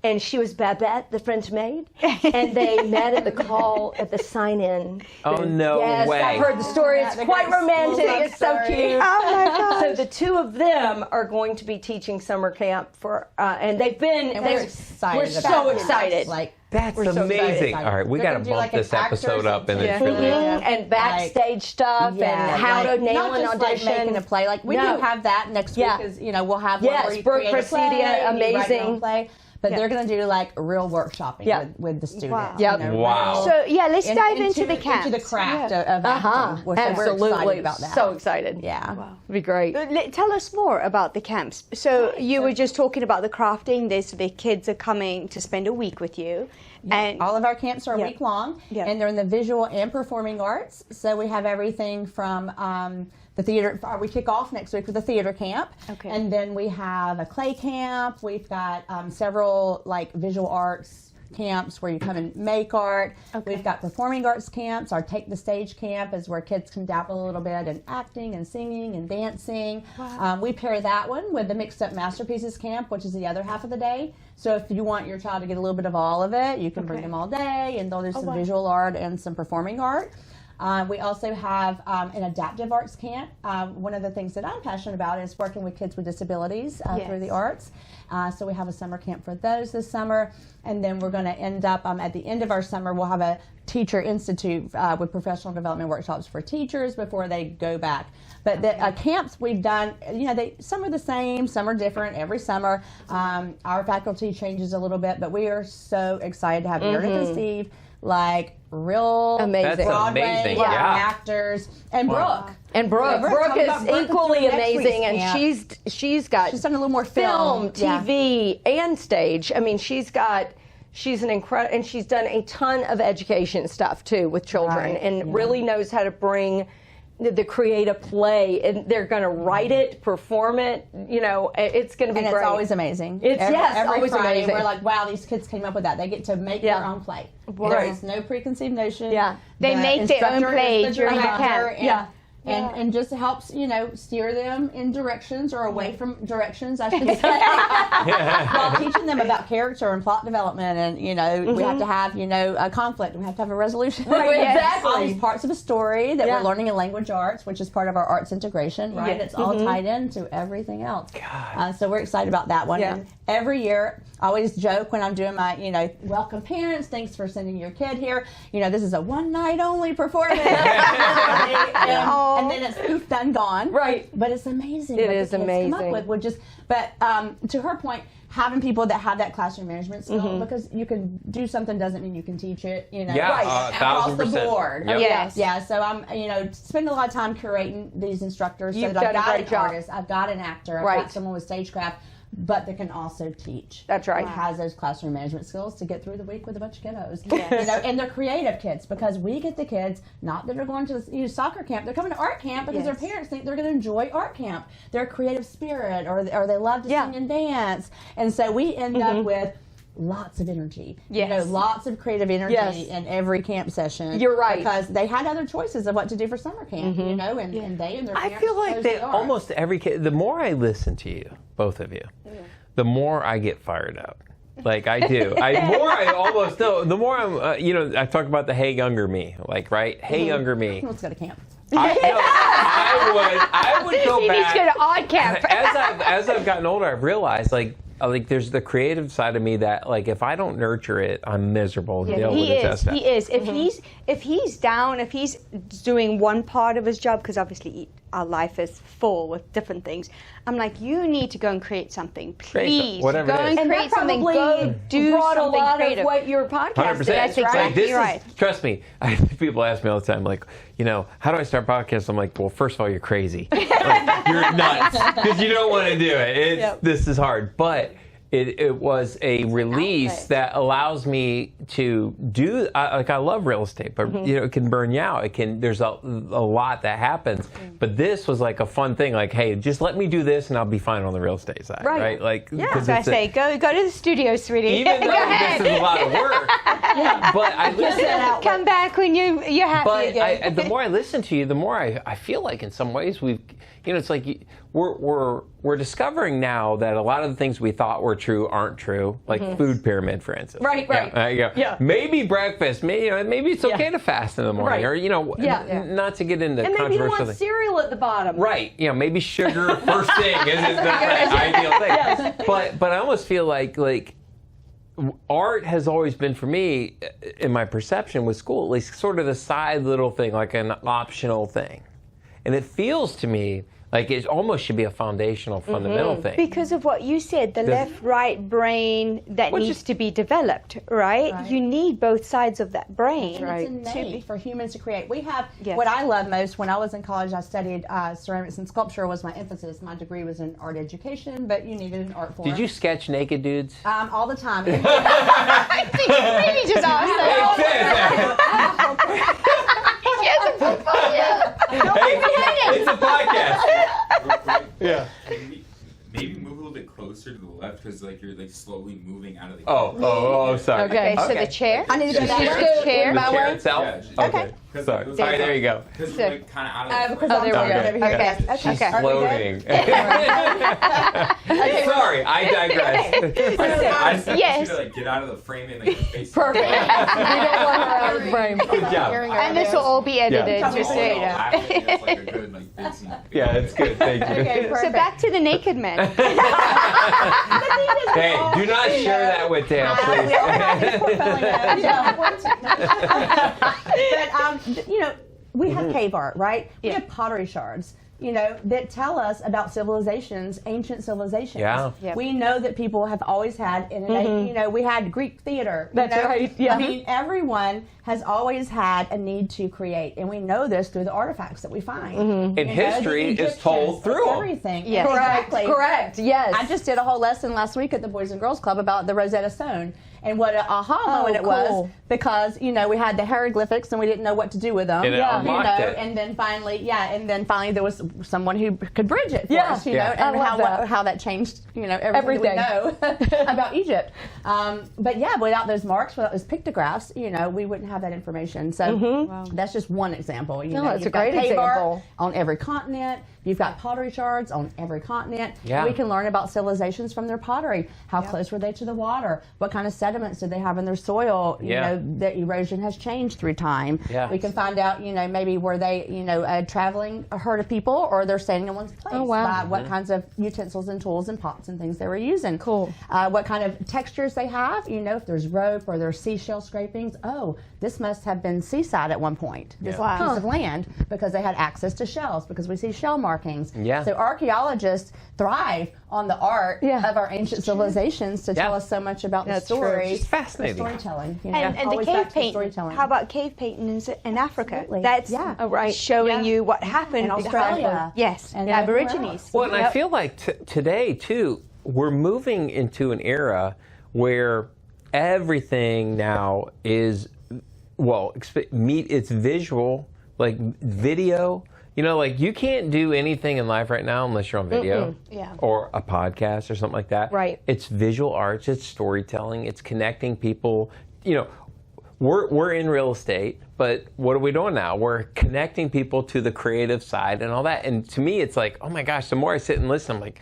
and she was Babette, the French maid. And they met at the call at the sign-in. Oh, no yes, way. I've heard the story. It's quite romantic. It's so cute. Oh my gosh. So the 2 of them are going to be teaching summer camp for, and they've been. And we're excited. We're so excited. That's We're so amazing. excited. All right, we They're got to gonna do bump like an this episode up, and it's actors really. And backstage stuff and how to nail not an just audition. Like making a play. Like we No. do have that next week. Is we'll have one Yes, where you Brooke create a Presidia, play, and you write your own amazing. play. But they're going to do like real workshopping with the students. Wow. Yep. Wow. So yeah, let's dive into the camp. Into the craft of acting. We're Absolutely. excited about that. So excited. Yeah. It'd be great. Tell us more about the camps. So you were just talking about the crafting. The kids are coming to spend a week with you. And all of our camps are a week long, Yeah. and they're in the visual and performing arts. So we have everything from the theater. We kick off next week with a theater camp, and then we have a clay camp. We've got several like visual arts camps where you come and make art. We've got performing arts camps. Our Take the Stage camp is where kids can dabble a little bit in acting and singing and dancing. Wow. We pair that one with the Mixed Up Masterpieces camp, which is the other half of the day. So if you want your child to get a little bit of all of it, you can bring them all day, and they'll do some visual art and some performing art. We also have an adaptive arts camp. One of the things that I'm passionate about is working with kids with disabilities through the arts. So we have a summer camp for those this summer. And then we're going to end up, at the end of our summer, we'll have a teacher institute with professional development workshops for teachers before they go back. But the camps we've done, some are the same, some are different every summer. Our faculty changes a little bit, but we are so excited to have Meredith and Steve, like real Amazing. Broadway actors, and Brooke. And Brooke is equally amazing, and she's done a little more film, TV, and stage. I mean, she's an incredible, and she's done a ton of education stuff too with children, and really knows how to bring the creative play, and they're going to write it, perform it. It's going to be and great. It's always amazing. Every always Friday, amazing. We're like, wow, these kids came up with that. They get to make their own play. There is no preconceived notion. Yeah, they make their own play during the camp. And just helps, steer them in directions or away from directions, I should say. While teaching them about character and plot development, and, we have to have, a conflict. We have to have a resolution. Right, exactly. All these parts of a story that we're learning in language arts, which is part of our arts integration, right? It's all tied into everything else. So we're excited about that one. And every year, I always joke when I'm doing my, welcome parents, thanks for sending your kid here. This is a one-night only performance. And then it's poof, done, gone. Right. But it's amazing. It what is the kids amazing. Come up with to her point, having people that have that classroom management skill, because you can do something doesn't mean you can teach it. Across the 1,000%. board. Yes. Yeah. So I'm, spend a lot of time curating these instructors. You've so that done I've a got great an job. artist, I've got an actor, I've got someone with stagecraft, but that can also teach. That's right. Has those classroom management skills to get through the week with a bunch of kiddos. And they're creative kids, because we get the kids not that are going to soccer camp. They're coming to art camp because their parents think they're going to enjoy art camp. They're a creative spirit, or they love to sing and dance. And so we end up with lots of energy. Lots of creative energy in every camp session. You're right. Because they had other choices of what to do for summer camp, and they and their parents I feel like chose the arts. almost every kid, the more I listen to you, both of you, the more I get fired up. Like I do. The more I'm, I talk about the hey younger me, hey younger me. Let's go to camp. I would go back. He needs to go to odd camp. As I've gotten older, I've realized like there's the creative side of me that if I don't nurture it, I'm miserable to be able to test that. He is. If he's down, if he's doing one part of his job, because obviously our life is full with different things, I'm like, you need to go and create something, please. Whatever go it is. and create something. Go do brought something a lot creative. of what your podcast 100%. is. That's exactly right. Trust me. People ask me all the time, how do I start podcasts? I'm like, well, first of all, you're crazy. You're nuts because you don't want to do it. This is hard, but it was a release that allows me to do, I love real estate, but it can burn you out. There's a lot that happens. But this was like a fun thing, like, hey, just let me do this and I'll be fine on the real estate side, right? Like, So I say, go to the studio, sweetie. Even though this is a lot of work, but I listen. Come back when you're happy again. The more I listen to you, the more I feel like in some ways it's like we're discovering now that a lot of the things we thought were true aren't true, like food pyramid, for instance. Right. Maybe breakfast, maybe it's okay to fast in the morning, or not to get into and maybe you controversial want cereal at the bottom. Right. Maybe sugar first thing isn't the ideal thing. Yes. But I almost feel like art has always been, for me, in my perception with school, at least, sort of the side little thing, like an optional thing. And it feels to me like it almost should be a foundational, fundamental thing. Because of what you said, the left-right brain that needs to be developed, right? You need both sides of that brain. It's innate for humans to create. We have, what I love most, when I was in college, I studied ceramics and sculpture was my emphasis. My degree was in art education, but you needed an art form. Did you sketch naked dudes? All the time. Really just asked It's a podcast. Yeah. Maybe move a little bit closer to the left because you're slowly moving out of the. Oh, sorry. Okay, so the chair. I need to go down The chair. The chair itself. Yeah, Okay. Sorry. All right, there you go. Because we're kind of out of the. there we go. Okay. She's floating. Sorry, I digress. I just Yes. want you to get out of the frame and face. Perfect. We don't want her out of the frame. Good job. And this will all be edited, just so you know. That's like a good big scene. Yeah, it's good. Thank you. Okay, So back to the naked man. Hey, do not share that with Dale, please. We all have it in portfolio. But, we have cave art, right? We have pottery shards, that tell us about civilizations, ancient civilizations. Yeah. We know that people have always had, we had Greek theater. That's right, yeah. I mean, everyone has always had a need to create, and we know this through the artifacts that we find. And history is told through them. Everything. Yes. Exactly. Correct. Yes. I just did a whole lesson last week at the Boys and Girls Club about the Rosetta Stone and what an aha moment it was, because we had the hieroglyphics and we didn't know what to do with them. And it unlocked it. And then finally, there was someone who could bridge it for us, and I love how that changed, everything we know about Egypt. But without those marks, without those pictographs, we wouldn't have that information. So that's just one example. That's you've a great got cave art example. on every continent. You've got pottery shards on every continent. Yeah. We can learn about civilizations from their pottery. How close were they to the water? What kind of sediments did they have in their soil? That erosion has changed through time. Yeah. We can find out, maybe were they, a traveling herd of people, or they're staying in one place. Oh, wow. By what kinds of utensils and tools and pots and things they were using. Cool. What kind of textures they have. If there's rope or there's seashell scrapings. Oh, this must have been seaside at one point. This piece of land, because they had access to shells, because we see shell markings. Yeah. So archaeologists thrive on the art of our ancient civilizations to tell us so much about the story. It's fascinating. Storytelling. And the Always cave back to painting. storytelling. How about cave paintings in Africa? Absolutely. That's showing you what happened in Australia. Yes, And the Aborigines. Well, and I feel like today, too, we're moving into an era where everything now is, it's visual, like video. You can't do anything in life right now unless you're on video or a podcast or something like that. Right. It's visual arts, it's storytelling, it's connecting people. We're in real estate, but what are we doing now? We're connecting people to the creative side and all that. And to me, it's like, oh my gosh, the more I sit and listen, I'm like,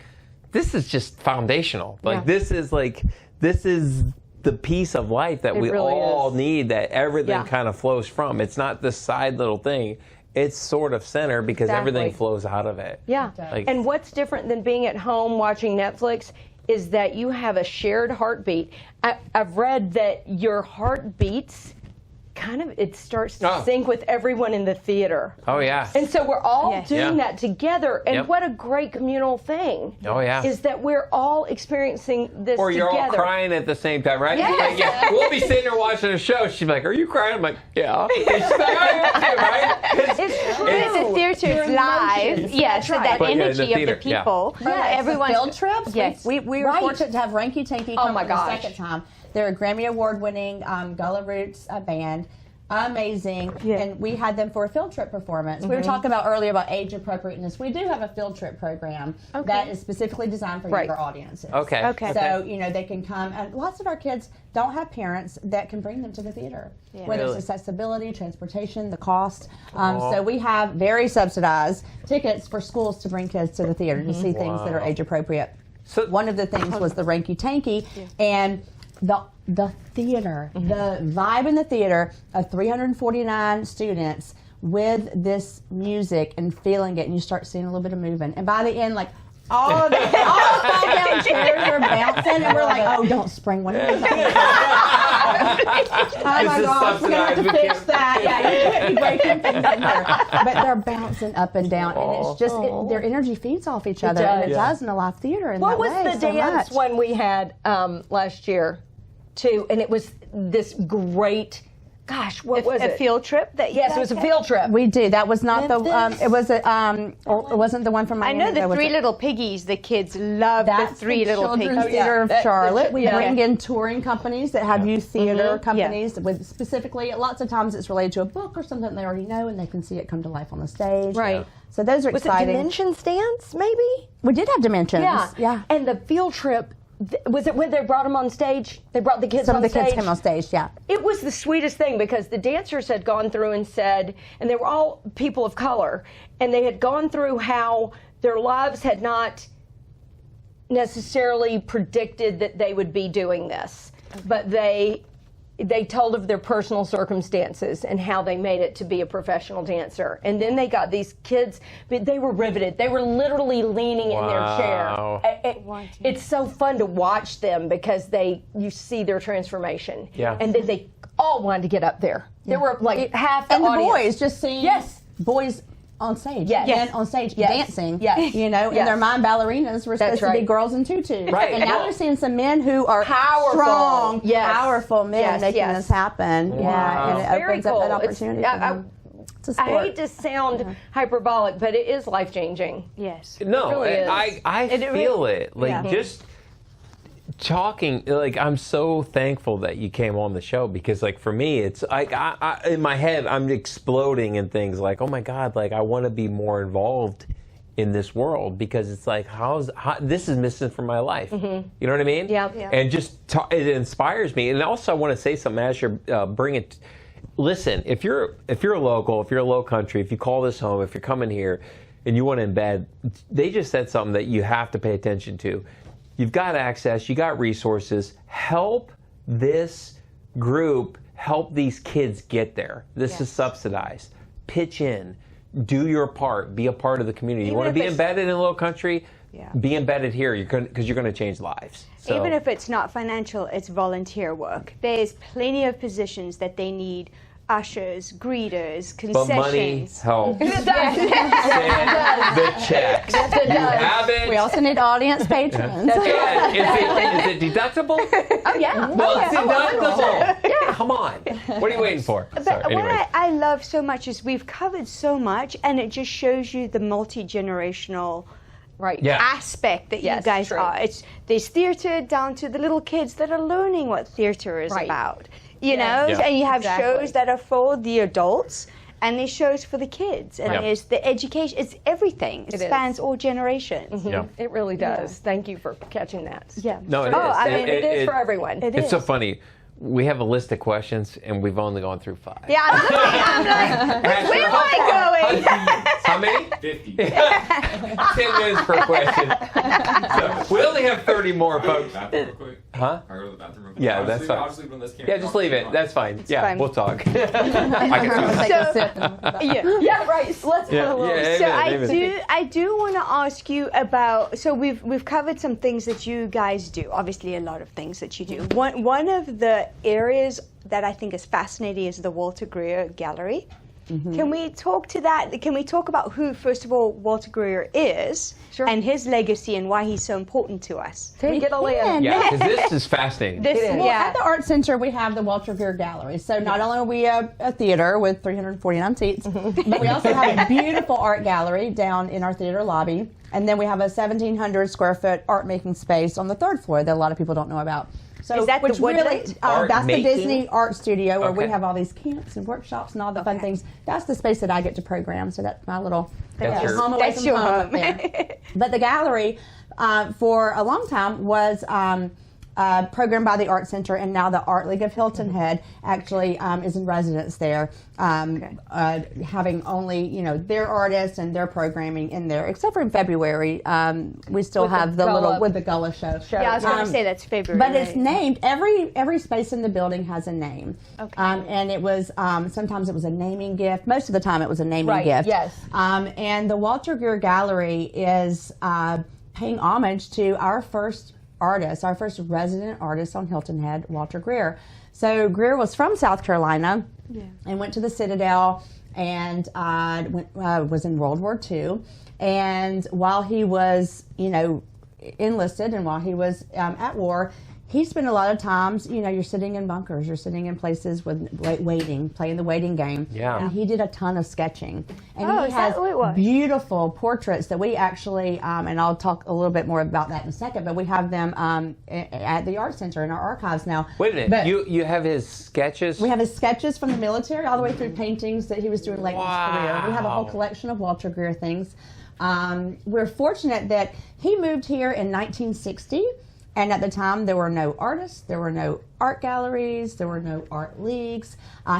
this is just foundational. This is the piece of life that we really all is. need, that everything kind of flows from. It's not this side little thing. It's sort of center because everything flows out of it. Yeah. And what's different than being at home watching Netflix is that you have a shared heartbeat. I've read that your heart beats it starts to sync with everyone in the theater. Oh, yeah. And so we're all doing Yeah. that together. And what a great communal thing. Oh, yeah. Is that we're all experiencing this Or you're together. all crying at the same time, right? Yes. Like, we'll be sitting there watching a show. She's like, "Are you crying?" I'm like, "Yeah." She's like, "I am too," right? It's true. The theater is live. Yes, so that But, yeah, in the energy of theater, the people. Everyone's field trips. Yes. We were fortunate to have Ranky Tanky come my for the gosh. second time. They're a Grammy Award-winning Gullah Roots band. Amazing. And we had them for a field trip performance. We were talking about earlier about age appropriateness. We do have a field trip program that is specifically designed for younger audiences. Okay. So, they can come, and lots of our kids don't have parents that can bring them to the theater, whether it's accessibility, transportation, the cost. So we have very subsidized tickets for schools to bring kids to the theater to see things that are age appropriate. So one of the things was the Ranky Tanky, and the theater, the vibe in the theater of 349 students with this music and feeling it, and you start seeing a little bit of movement. And by the end, like, all the fall-down chairs are bouncing, and we're like, "Oh, don't spring one of these on me." Oh my gosh, we're gonna have to fix that. Yeah, you can't be breaking things in here. But they're bouncing up and down, and it's just their energy feeds off each other, and it does in a live theater. In What that was way, the so dance much. one we had last year, too? And it was this great. Gosh, what was a it? field trip that you Yes, guys it was a had? field trip. We do. That was not the. It was a. It wasn't the one from I Miami. know There the was Three a- Little Piggies. The kids love That's the Three Little Children's Piggies. Theater of Charlotte. We yeah. bring in touring companies that have youth theater Mhm. companies with specifically. Lots of times it's related to a book or something they already know, and they can see it come to life on the stage. Right. So those are Was exciting. it Dimensions dance, maybe? We did have dimensions. Yeah. And the field trip, was it when they brought them on stage? They brought the kids Some on of the stage? kids came on stage. Yeah. It was the sweetest thing because the dancers had gone through and said, and they were all people of color, and they had gone through how their lives had not necessarily predicted that they would be doing this, but they told of their personal circumstances and how they made it to be a professional dancer. And then they got these kids, but they were riveted. They were literally leaning in their Wow. chair. It's so fun to watch them because you see their transformation. Yeah. And then they all wanted to get up there. There were like half the And the audience. boys just seeing boys on stage. Yes. Men on stage dancing. Yes. In their mind, ballerinas were supposed to be right. girls in tutus. Right. And now they're seeing some men who are Powerful. strong, Yes. powerful men Yes, making yes. this happen. Yeah. And it Very opens up that cool. opportunity for them. It's a I sport. hate to sound hyperbolic, but it is life-changing. Yes. No, It really is. I feel it. Like just talking, like I'm so thankful that you came on the show because, like, for me, it's like I in my head I'm exploding and things like, oh my God, like I want to be more involved in this world because it's like how this is missing from my life. You know what I mean? Yeah. And just it inspires me. And also I want to say something as you're bringing. Listen, if you're a local, if you're a Lowcountry, if you call this home, if you're coming here, and you want to embed, they just said something that you have to pay attention to. You've got access, you got resources. Help this group, help these kids get there. This is subsidized. Pitch in, do your part, be a part of the community. You want to be embedded in Lowcountry? Be embedded here because you're going to change lives. So. Even if it's not financial, it's volunteer work. There's plenty of positions that they need. Ushers, greeters, concessions. But money helps. Send the checks. You have it. We also need audience patrons. Is it deductible? Oh, yeah. Well, it's deductible. Yeah. Come on. What are you waiting for? But Sorry, what anyways. I love so much is we've covered so much, and it just shows you the multi-generational aspect that you guys true. are. There's theater down to the little kids that are learning what theater is about. You know, and you have shows that are for the adults, and there's shows for the kids, and there's the education. It's everything. It spans all generations. It really does. Thank you for catching that. Yeah. No, it is. I mean, it is for everyone. It's so funny. We have a list of questions, and we've only gone through 5. Yeah, I'm like, where am I going? How many? 50. 10 minutes per question. So, we only have 30 more, folks. Bathroom real quick. Huh? Can I go to the bathroom real quick? Yeah, I'll that's just fine. I'll just leave it on this camera. Yeah, just leave it. That's fine. fine. We'll talk. I can Yeah, right. Let's go. So I do want to ask you about. So we've covered some things that you guys do. Obviously, a lot of things that you do. One of the areas that I think is fascinating is the Walter Greer Gallery. Can we talk to that? Can we talk about who, first of all, Walter Greer is and his legacy and why he's so important to us? Take it, Alana. Yeah, because this is fascinating. Well, at the Art Center, we have the Walter Greer Gallery. So not only are we a theater with 349 seats, but we also have a beautiful art gallery down in our theater lobby. And then we have a 1,700 square foot art making space on the 3rd floor that a lot of people don't know about. So, is that which the Woodland? really, that's making? the Disney Art Studio where we have all these camps and workshops and all the fun things. That's the space that I get to program. So that's my little home away from home up there. But the gallery, for a long time, was programmed by the Art Center, and now the Art League of Hilton Head actually is in residence there, having only their artists and their programming in there. Except for in February, we still have the little with the Gullah show. Yeah, I was going to say that's February. But it's named. Every space in the building has a name. Okay. And it was sometimes it was a naming gift. Most of the time it was a naming gift. Yes. And the Walter Greer Gallery is paying homage to our first artist, our first resident artist on Hilton Head, Walter Greer. So Greer was from South Carolina and went to the Citadel and was in World War II. And while he was, enlisted and while he was at war, he spent a lot of times, you're sitting in bunkers, you're sitting in places with waiting, playing the waiting game. Yeah. And he did a ton of sketching. And he has beautiful portraits that we actually, and I'll talk a little bit more about that in a second, but we have them at the Art Center in our archives now. Wait a minute, but you have his sketches? We have his sketches from the military all the way through paintings that he was doing late in his career. We have a whole collection of Walter Greer things. We're fortunate that he moved here in 1960. And at the time, there were no artists, there were no art galleries, there were no art leagues.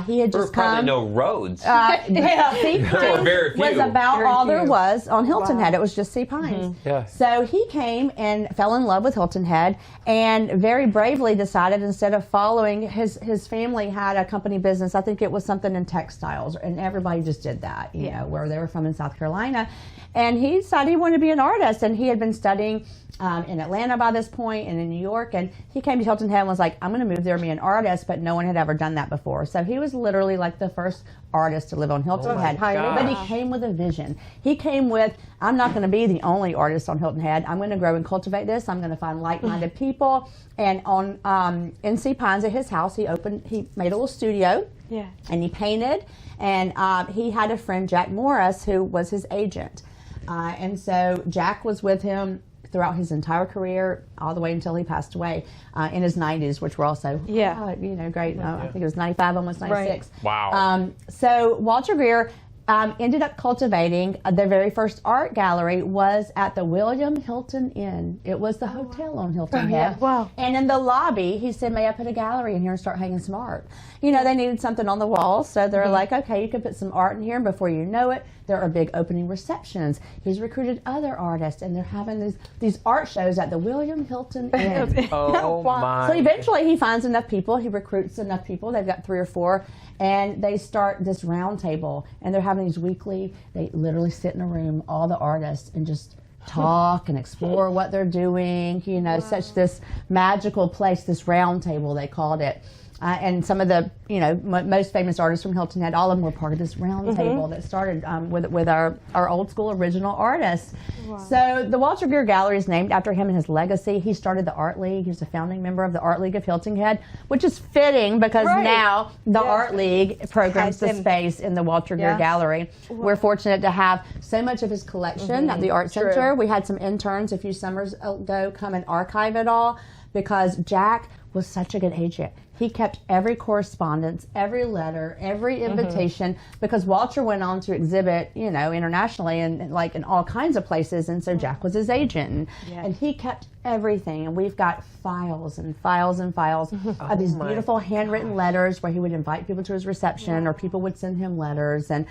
He had just probably come. no roads. Sea very few. was about all there was on Hilton Head. It was just sea pines. Yeah. So he came and fell in love with Hilton Head and very bravely decided instead of following, his family had a company business. I think it was something in textiles, and everybody just did that, you know, where they were from in South Carolina. And he decided he wanted to be an artist, and he had been studying in Atlanta by this point and in New York, and he came to Hilton Head and was like, I'm going to move there and be an artist, but no one had ever done that before. So he was literally like the first artist to live on Hilton Head. But he came with a vision. He came with, I'm not going to be the only artist on Hilton Head. I'm going to grow and cultivate this. I'm going to find like-minded people. And on in Sea Pines at his house, he made a little studio. Yeah. And he painted, and he had a friend, Jack Morris, who was his agent. And so Jack was with him throughout his entire career, all the way until he passed away in his 90s, which were also, great. I think it was 95, almost 96. Right. Wow. So Walter Greer ended up cultivating the very first art gallery was at the William Hilton Inn. It was the hotel on Hilton Head. Wow. And in the lobby, he said, may I put a gallery in here and start hanging some art? You know, they needed something on the wall, so they're like, okay, you can put some art in here, and before you know it, there are big opening receptions. He's recruited other artists, and they're having these art shows at the William Hilton Inn. My. So eventually he finds enough people, he recruits enough people, they've got 3 or 4, and they start this round table, and they're having these weekly, they literally sit in a room, all the artists, and just talk and explore what they're doing, you know, such this magical place, this round table, they called it. And some of the, most famous artists from Hilton Head, all of them were part of this round table that started with our old school original artists. Wow. So the Walter Greer Gallery is named after him and his legacy. He started the Art League. He was a founding member of the Art League of Hilton Head, which is fitting because now the Art League programs the space in the Walter Greer Gallery. Wow. We're fortunate to have so much of his collection at the Art Center. We had some interns a few summers ago come and archive it all because Jack was such a good agent. He kept every correspondence, every letter, every invitation, because Walter went on to exhibit, internationally and like in all kinds of places, and so Jack was his agent, and he kept everything. And we've got files and files and files of these beautiful handwritten letters where he would invite people to his reception, or people would send him letters, and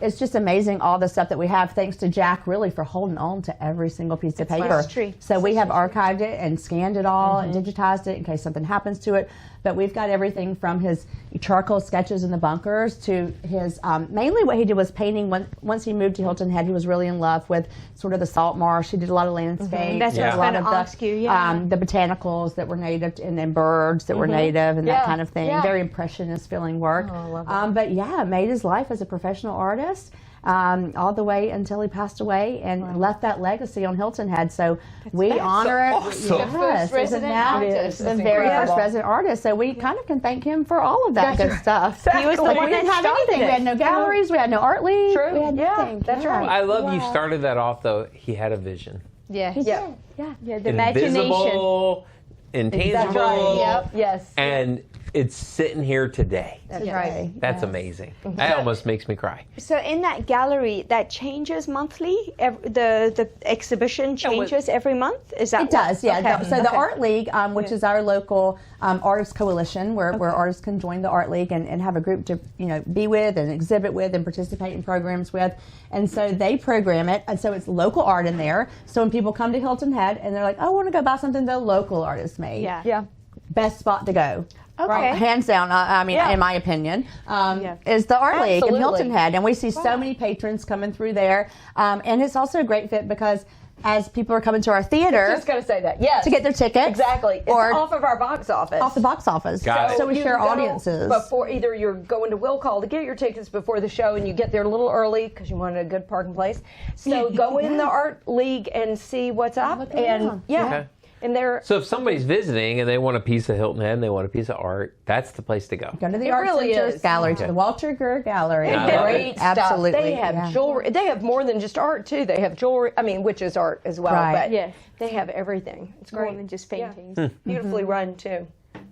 it's just amazing all the stuff that we have, thanks to Jack really for holding on to every single piece of paper. So we have archived it and scanned it all and digitized it in case something happens to it. But we've got everything from his charcoal sketches in the bunkers to his, mainly what he did was painting. Once he moved to Hilton Head, he was really in love with sort of the salt marsh. He did a lot of landscape. That's what I was going to ask you, yeah. the botanicals that were native, and then birds that were native, and that kind of thing. Very impressionist feeling work. Oh, I love that. But yeah, made his life as a professional artist. All the way until he passed away, and left that legacy on Hilton Head. So we honor it. awesome. Yes, The first resident artist. the very first resident artist. So we kind of can thank him for all of that good stuff. He was the Like, one we didn't that have started anything. it. We had no galleries. We had no art league. True. We had Yeah, nothing. that's right. I love you started that off though. He had a vision. Yeah. Yeah. Yeah, the imagination. Invisible, intangible, That's right. Yep. Yes. and it's sitting here today. That's right. That's amazing. That almost makes me cry. So in that gallery, that changes monthly? The exhibition changes every month? Is that It does, yeah. Okay. So the Art League, which is our local artist coalition, where artists can join the Art League and have a group to be with and exhibit with and participate in programs with, and so they program it, and so it's local art in there. So when people come to Hilton Head and they're like, "I want to go buy something the local artist made," Yeah. best spot to go. Okay. Right, hands down. I mean, in my opinion, is the Art League in Absolutely. Hilton Head, and we see so many patrons coming through there, and it's also a great fit because as people are coming to our theater Just got to say that. Yes. to get their tickets, Exactly. It's or off of our box office. off the box office, Got it. so we You share go audiences. Before either you're going to Will Call to get your tickets before the show, and you get there a little early because you wanted a good parking place. So go in the Art League and see what's up. Look And around. Okay. and they're So if somebody's visiting and they want a piece of Hilton Head and they want a piece of art, that's the place to go. Go to the It Art really Center's is. gallery, to the Walter Greer Gallery. I love it. great stuff. Absolutely. They have jewelry. They have more than just art too. They have jewelry. I mean, which is art as well. Right. But Yes. they have everything. It's More great. than just Yeah. paintings. Beautifully run too.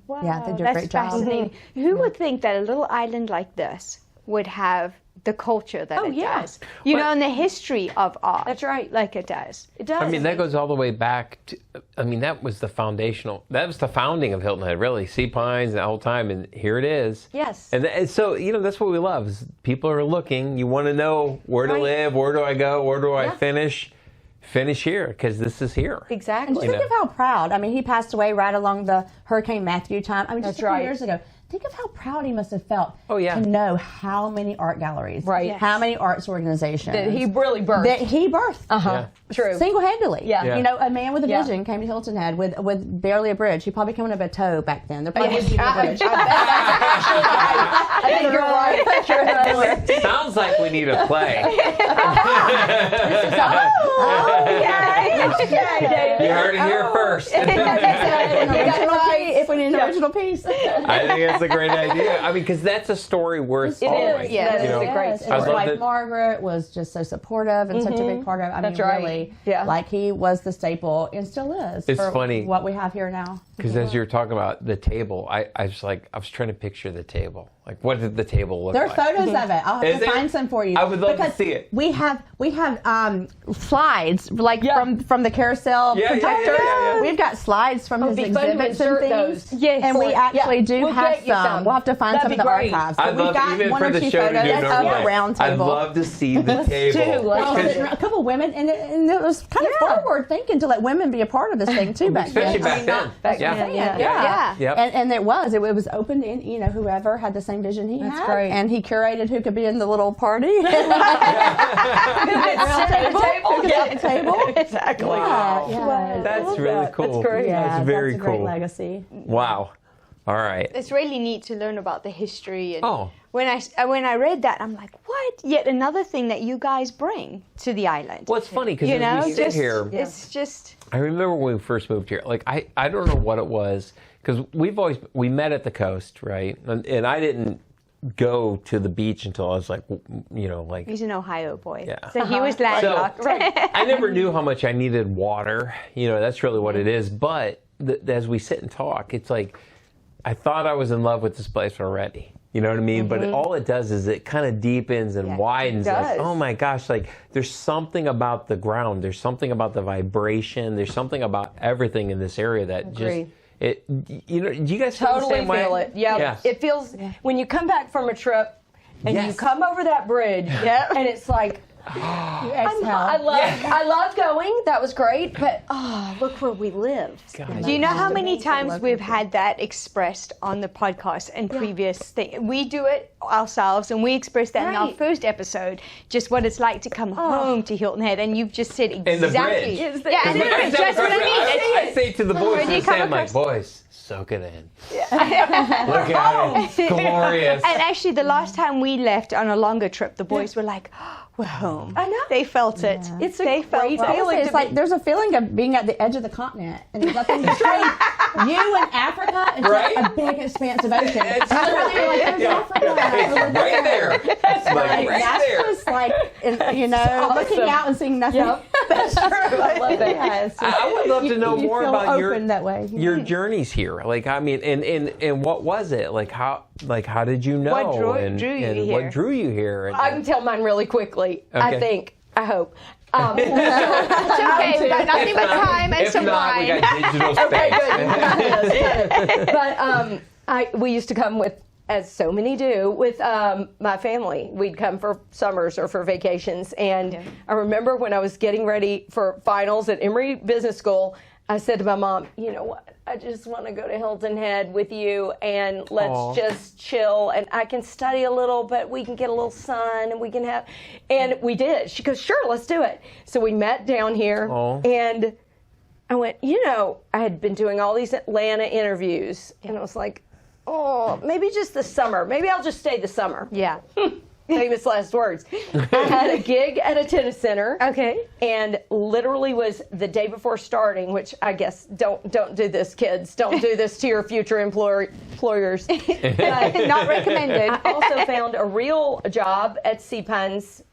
Wow, Yeah, they do a that's great job. fascinating. Who would think that a little island like this would have the culture that it yeah. does? You know, and the history of art. That's right. Like it does. It does. I mean, that goes all the way back to, that was the founding of Hilton Head, really. Sea Pines the whole time, and here it is. Yes. And so, that's what we love, is people are looking. You want to know where to Right. live, where do I go, where do I Yeah. finish here, because this is here. And Exactly. just think of how proud. I mean, he passed away right along the Hurricane Matthew time. I mean, just That's a few right. years ago. Think of how proud he must have felt Oh, yeah. to know how many art galleries, Right. Yes. how many arts organizations That he really birthed. that he birthed. Yeah. True. Single-handedly. Yeah. Yeah. A man with a Yeah. vision came to Hilton Head with barely a bridge. He probably came on a bateau back then. There probably wasn't even a bridge. I think you're right. Sure, that's right. Sounds like we need a play. You heard it here first. If we need an original piece. I think that's a great idea. I mean, because that's a story worth following. Yes. That is you know? a great Yes, story. and his I love wife that- Margaret was just so supportive and such a big part of it. I That's mean, right. really, Yeah. like he was the staple and still is. It's for funny. what we have here now. Because as you were talking about the table, I was trying to picture the table. Like, what did the table look There are like? photos of it. I'll have Is to there? find some for you. I would love to because see it. We have slides like from the carousel Yeah, yeah, projector. yeah. We've got slides from his be fun to exhibits and insert things. those. Yes. And we Yeah. actually do We'll have get you some. We'll have to find That'd some of be the great. archives. I'd We've love, got even one for or the two show to do photos of the normally, round I'd table. love to see the table. Well, Let's a couple of women, and it was kind of forward thinking to let women be a part of this thing too back Especially then. back then. back yeah. then, Yeah. Yep. And it was open to whoever had the same vision he had, great. and he curated who could be in the little party. Sit at the table. Who could sit at the table. Exactly. Wow. Yeah. That's really cool. That's great. Yeah, That's very a great cool. legacy. Wow. All right. It's really neat to learn about the history. And Oh. when I read that, I'm like, what? Yet another thing that you guys bring to the island. Well, it's funny because You as know, we sit just here, it's just I remember when we first moved here. Like, I don't know what it was, because we met at the coast, right? And I didn't go to the beach until I was like, like. he's an Ohio boy. Yeah. So he was So, landlocked. I never knew how much I needed water. That's really what it is. But as we sit and talk, it's like I thought I was in love with this place already. You know what I mean? But all it does is it kind of deepens and widens. it Like, does. oh my gosh! Like, there's something about the ground. There's something about the vibration. There's something about everything in this area that Agree. just. Do you guys feel the Totally same way? feel it. Yeah. Yes. It feels when you come back from a trip and you Yes. come over that bridge and it's like I loved going. That was great. But look where we live. Do you know how many times we've had that expressed on the podcast and previous things? We do it ourselves, and we expressed that in our first episode, just what it's like to come home to Hilton Head, and you've just said exactly. In the bridge. In the bridge. That's what I mean. I say to the boys, I'm like, boys, soak it in. Look at it. It's glorious. And actually, the last time we left on a longer trip, the boys were like, we're home. I know. They felt it. It's a great feeling. It's like there's a feeling of being at the edge of the continent, and there's nothing between you and Africa. It's like a big, expansive ocean. It's there's Africa over right there. It's like right there. Just like, looking out and seeing nothing. Yep. That's true. I love that. Yes. I would love to know you more feel about open that way. your journeys here. Like, I mean, and what was it? Like, how did you know? What drew and you here? What drew you here? And, I can tell mine really quickly. Okay. I hope. It's okay. We got nothing but time and if some not, wine. we got digital space. But we used to come with, as so many do, with my family. We'd come for summers or for vacations. And I remember when I was getting ready for finals at Emory Business School, I said to my mom, you know what, I just want to go to Hilton Head with you and let's just chill, and I can study a little, but we can get a little sun, and we can have, and we did. She goes, sure, let's do it. So we met down here, and I went, I had been doing all these Atlanta interviews, and I was like, maybe just the summer. Maybe I'll just stay the summer. Yeah. Famous last words. I had a gig at a tennis center. Okay. And literally was the day before starting, which I guess don't do this, kids. Don't do this to your future employers. But not recommended. I also found a real job at Sea Pines.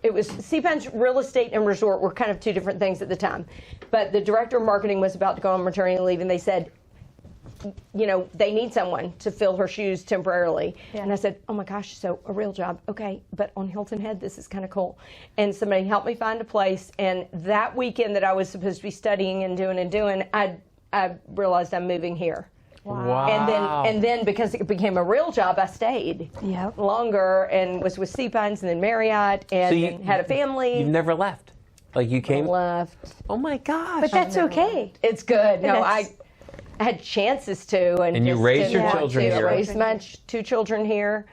It was Sea Pines Real Estate and Resort were kind of two different things at the time. But the director of marketing was about to go on maternity leave, and they said, they need someone to fill her shoes temporarily. Yeah. And I said, oh my gosh, so a real job. Okay, but on Hilton Head, this is kind of cool. And somebody helped me find a place. And that weekend that I was supposed to be studying and doing, I realized I'm moving here. Wow. And then because it became a real job, I stayed longer and was with Sea Pines and then Marriott and had a family. You've never left? Like you came? Left. Oh my gosh. But that's okay. It's good. No, I had chances to, and you raised your children here. I raised my two children here.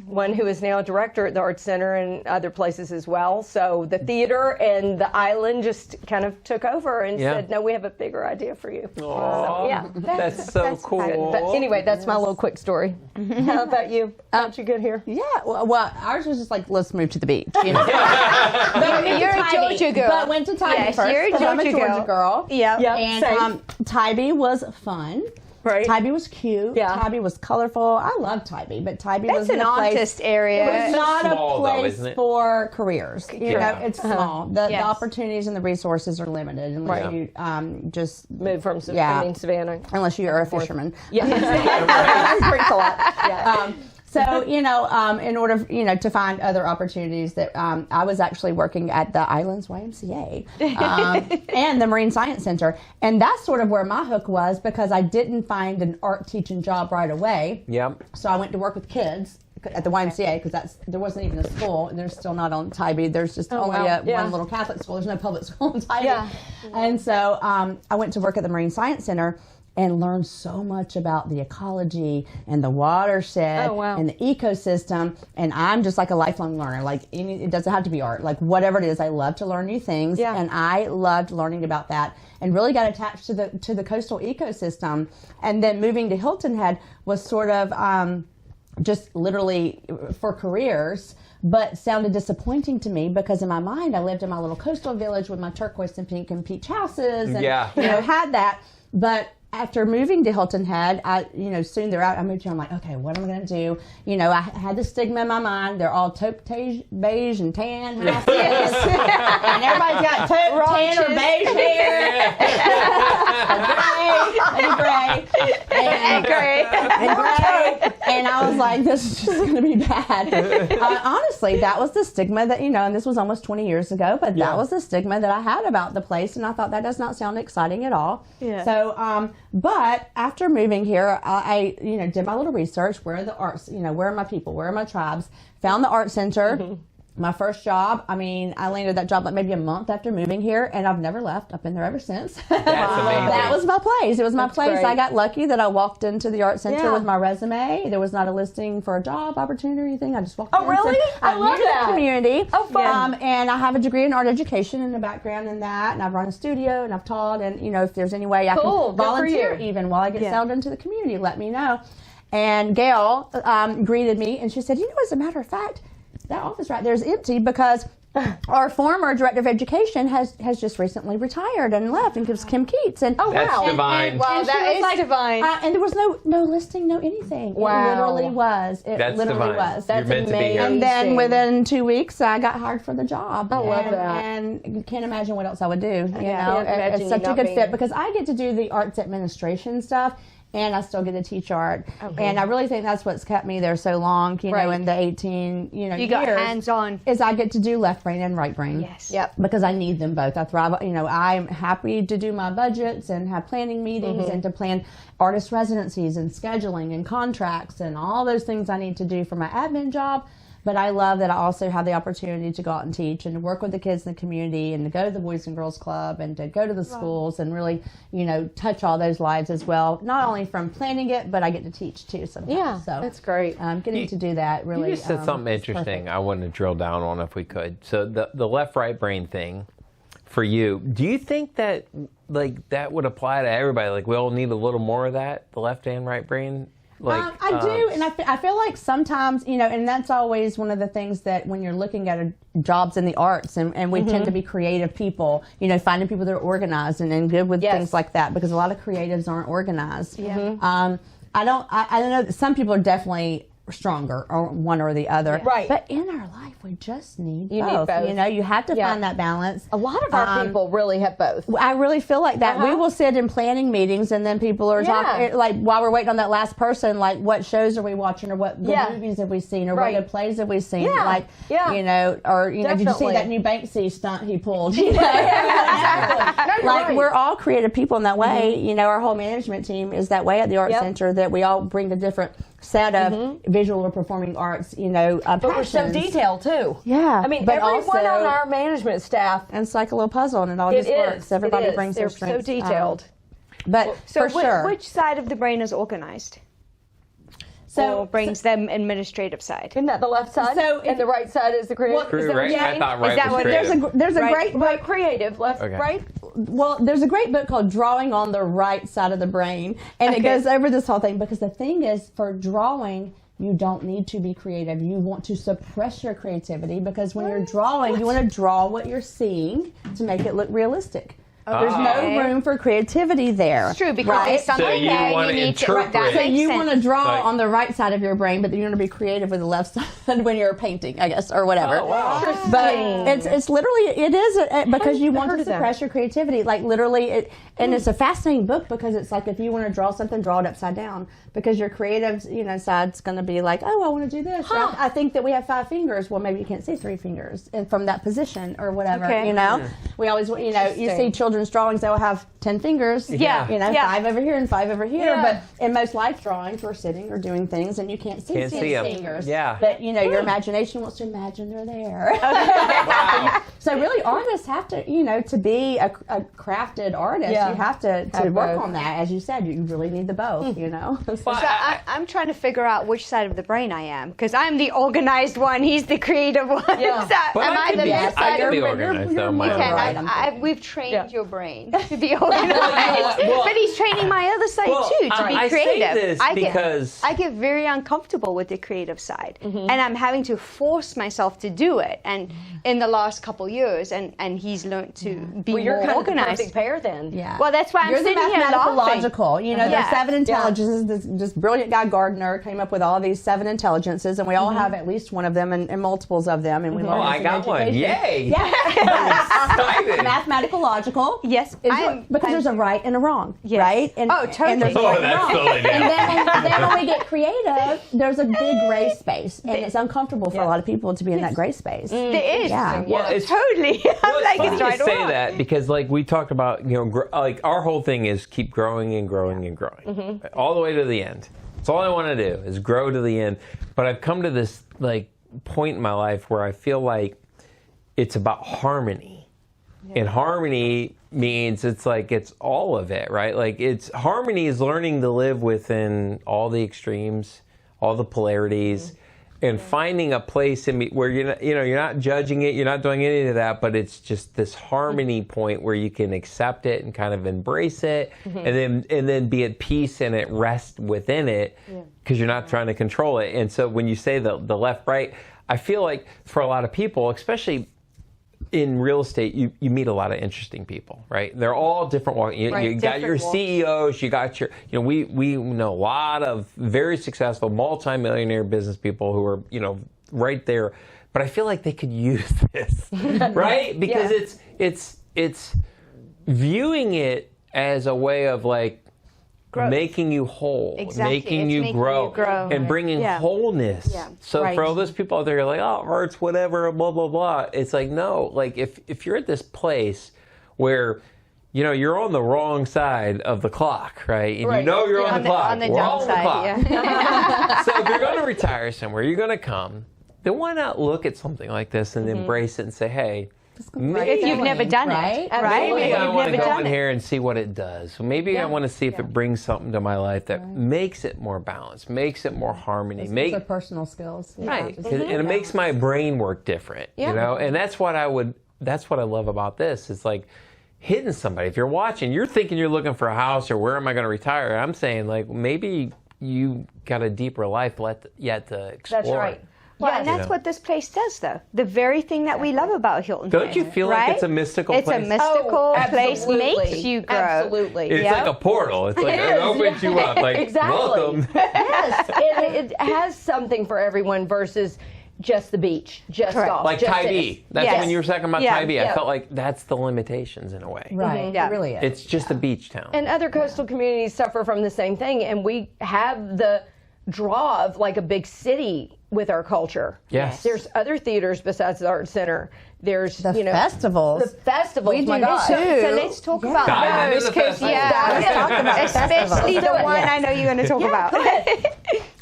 One who is now a director at the Arts Center and other places as well. So the theater and the island just kind of took over and said, no, we have a bigger idea for you. So, that's so cool. But anyway, that's my little quick story. How about you? How'd you get here? Yeah, well, ours was just like, let's move to the beach. But you're a Georgia girl. But went to Tybee first. You're a Georgia girl. Yeah. And Tybee was fun. Right. Tybee was cute. Yeah. Tybee was colorful. I love Tybee, but Tybee was an artist area. It was not small, a place though, isn't it? for careers. It's small. The opportunities and the resources are limited unless you just move from Savannah. Unless you're a fisherman. Yeah. Drinks a lot. Yeah. So, in order, to find other opportunities that I was actually working at the Islands YMCA and the Marine Science Center. And that's sort of where my hook was because I didn't find an art teaching job right away. Yep. So I went to work with kids at the YMCA because there wasn't even a school. There's still not on Tybee. There's just only one little Catholic school. There's no public school in Tybee. Yeah. And so I went to work at the Marine Science Center and learned so much about the ecology and the watershed and the ecosystem. And I'm just like a lifelong learner. Like it doesn't have to be art. Like whatever it is, I love to learn new things. Yeah. And I loved learning about that and really got attached to the coastal ecosystem. And then moving to Hilton Head was sort of just literally for careers, but sounded disappointing to me because in my mind, I lived in my little coastal village with my turquoise and pink and peach houses and had that. But after moving to Hilton Head, soon thereafter, I moved here. I'm like, okay, what am I going to do? I had the stigma in my mind. They're all taupe, beige, and tan houses. And everybody's got taupe, tan, or beige hair. And gray. And I was like, this is just going to be bad. Honestly, that was the stigma that, and this was almost 20 years ago, but that was the stigma that I had about the place. And I thought that does not sound exciting at all. Yeah. So, but after moving here, I did my little research. Where are the arts? Where are my people? Where are my tribes? Found the art center. Mm-hmm. My first job, I mean, I landed that job like maybe a month after moving here, and I've never left. I've been there ever since. That's amazing. That was my place. It was my place. great. I got lucky that I walked into the art center Yeah. with my resume. There was not a listing for a job opportunity or anything. I just walked in. Oh, really? And said, I I'm love new to that. the community. Oh, fun. And I have a degree in art education and a background in that, and I've run a studio and I've taught, and if there's any way I Cool. can Good for volunteer you. even while I get settled into the community, let me know. And Gail greeted me, and she said, as a matter of fact, that office right there is empty because our former director of education has just recently retired and left, and gives Kim Keats. And Oh, That's wow. divine. Wow, and she that was is divine. and there was no listing, no anything. Wow. It literally was. It That's literally divine. was. You're That's meant to be here. amazing. And then within 2 weeks, I got hired for the job. I love and, that. And you can't imagine what else I would do. You can't know, imagine it's you such a not good being fit here. because I get to do the arts administration stuff. And I still get to teach art, and I really think that's what's kept me there so long. You know, Right. in the 18 You years, got hands-on. is I get to do left brain and right brain. Yes. Yep. Because I need them both. I thrive. I'm happy to do my budgets and have planning meetings and to plan artist residencies and scheduling and contracts and all those things I need to do for my admin job. But I love that I also have the opportunity to go out and teach and to work with the kids in the community and to go to the Boys and Girls Club and to go to the schools and really, touch all those lives as well. Not only from planning it, but I get to teach too sometimes. Yeah, so that's great. Getting to do that really. You just said something is interesting perfect. I wanted to drill down on if we could. So the left-right brain thing for you, do you think that that would apply to everybody? We all need a little more of that, the left and right brain? I do, and I feel like sometimes, and that's always one of the things that when you're looking at jobs in the arts, and we tend to be creative people, finding people that are organized and good with things like that, because a lot of creatives aren't organized. Yeah. I don't know that some people are definitely stronger or one or the other. Right. But in our life, we just need You both. need both. You have to find that balance. A lot of our people really have both. I really feel like that. We will sit in planning meetings, and then people are talking, while we're waiting on that last person, what shows are we watching, or what good movies have we seen, or what good plays have we seen? Yeah. Or did you see Definitely. that new Banksy stunt he pulled? Exactly. No, you're right. We're all creative people in that way. Our whole management team is that way at the Art Center, that we all bring a different set of visual or performing arts, But we're so passions. detailed too. Yeah. I mean, but everyone also, on our management staff, and it's like a little puzzle, and it all it just works. is. Everybody it is. brings They're their strengths. so detailed. But So for sure. which side of the brain is organized? So Or brings them administrative side? Isn't that the left side? So and the right side is the creative. Crew, is that what right? you're I saying? thought right Is that was what- creative. there's a great book. Right, creative, left, Okay. right. Well, there's a great book called Drawing on the Right Side of the Brain, and it goes over this whole thing, because the thing is, for drawing, you don't need to be creative. You want to suppress your creativity, because when you're drawing, you want to draw what you're seeing to make it look realistic. There's no room for creativity there. It's true, because right? there's something So you there wanna you need to. interpret. That So makes You sense. want to draw Like- on the right side of your brain, but you want to be creative with the left side when you're painting, I guess, or whatever. Oh, wow. But it's literally, it is because you want heard to of that. suppress your creativity. Literally, and it's a fascinating book, because it's like, if you want to draw something, draw it upside down, because your creative, side's going to be like, oh, I want to do this. Or I think that we have 5 fingers. Well, maybe you can't see 3 fingers and from that position or whatever. Okay. We always, you see children's drawings, they will have 10 fingers. Yeah. 5 over here and 5 over here. Yeah. But in most life drawings, we're sitting or doing things, and you can't see Can't see 'em. fingers. Yeah. But your imagination wants to imagine they're there. Wow. So really, artists have to, to be a crafted artist, Yeah. you have to Have work both. on that. As you said, you really need the both. Well, So I'm trying to figure out which side of the brain I am, because I'm the organized one, he's the creative one. Yeah. So But am I I could the be- left I side could of be the organized, though, my You own can. right. We've trained Yeah. your brain to be organized, Well- but he's training my other side Well, too, to be I say creative. this because- I get very uncomfortable with the creative side, and I'm having to force myself to do it. And in the last couple years, and he's learned to be Well, you're more kind of the organized. perfect pair then. Yeah. Well, that's why I'm You're the sitting here mathematical laughing. logical. Yeah. There's 7 Yeah. intelligences. This brilliant guy Gardner came up with all these 7 intelligences, and we all have at least one of them and multiples of them. And we learn Oh, this I in got one. education. Yay. Yeah. Excited. Mathematical logical. Yes, because there's a right and a wrong. Yes. Right? And, Oh, totally. And there's a Oh, right and that's wrong. totally And different. then when we get creative, there's a big gray space, and it's uncomfortable for a lot of people to be in that gray space. There is. Yeah. Well, it's Totally. I'm Well, like, it's it's funny right you or say wrong. that, because we talked about, our whole thing is keep growing and growing and growing all the way to the end. That's all I want to do, is grow to the end. But I've come to this point in my life where I feel like it's about harmony. And harmony means it's like it's all of it, right? Like harmony is learning to live within all the extremes, all the polarities, and finding a place where you're not judging it, you're not doing any of that, but it's just this harmony point where you can accept it and kind of embrace it, and then be at peace and at rest within it, because you're not trying to control it. And so when you say the left right, I feel like for a lot of people, especially in real estate, you meet a lot of interesting people, right? They're all different. You got your CEOs, you got your, we know a lot of very successful multimillionaire business people who are, right there. But I feel like they could use this, right? Because it's viewing it as a way of like growth. Making you whole, making you grow, and bringing wholeness. Yeah. So for all those people out there, you're like, oh, it hurts, whatever, blah, blah, blah. It's like, no, like if you're at this place where, you're on the wrong side of the clock, right? And you're on the clock. On the dumb side, yeah. So if you're going to retire somewhere, you're going to come, then why not look at something like this and embrace it and say, hey, if you've never done it, right? Maybe I want to go in here and see what it does. Maybe I want to see if it brings something to my life that makes it more balanced, makes it more harmony. Those are personal skills. Right. And it makes my brain work different, And that's what I love about this. It's like hitting somebody. If you're watching, you're thinking you're looking for a house or where am I going to retire? I'm saying like maybe you got a deeper life yet to explore. That's right. Well, and that's what this place does, though. The very thing that we love about Hilton Head. Don't you feel like it's a mystical place? It's a mystical place, makes you grow. Absolutely. It's like a portal. It's like it opens you up. Like, welcome. Yes. It has something for everyone versus just the beach, just golf. Like Tybee. That's when you were talking about Tybee. I felt like that's the limitations in a way. Right. It really is. It's just a beach town. And other coastal communities suffer from the same thing, and we have the draw of like a big city with our culture. Yes. There's other theaters besides the Art Center. There's the festivals. The festivals. We my do God. too. So let's talk about those, because especially the one I know you're going to talk about.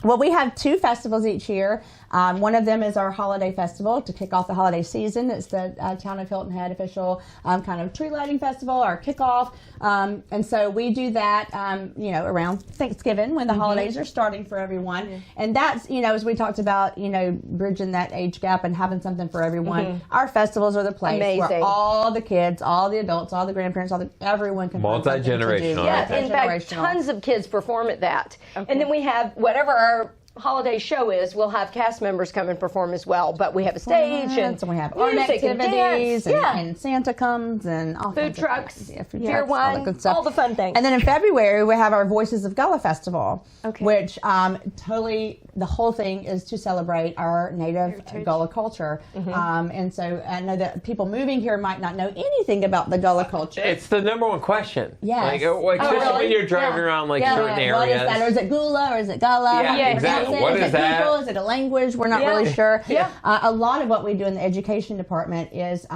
Well, we have 2 festivals each year. One of them is our holiday festival to kick off the holiday season. It's the Town of Hilton Head official kind of tree lighting festival, our kickoff. And so we do that, around Thanksgiving when the holidays are starting for everyone. Yeah. And that's, as we talked about, bridging that age gap and having something for everyone. Our festivals are the place where all the kids, all the adults, all the grandparents, everyone can multi-generational. Yeah, in fact, tons of kids perform at that. Okay. And then we have whatever our holiday show is, we'll have cast members come and perform as well, but we have a stage and we have art activities and Santa comes and all food trucks, beer, wine, all the fun things. And then in February we have our Voices of Gullah Festival, which totally the whole thing is to celebrate our native Gullah culture. And so I know that people moving here might not know anything about the Gullah culture. It's the number one question. Yes. Especially when you're driving around certain areas. What is that? Or is it Gullah or is it Gullah? Yeah, exactly. What is that? People? Is it a language? We're not really sure. Yeah. A lot of what we do in the education department is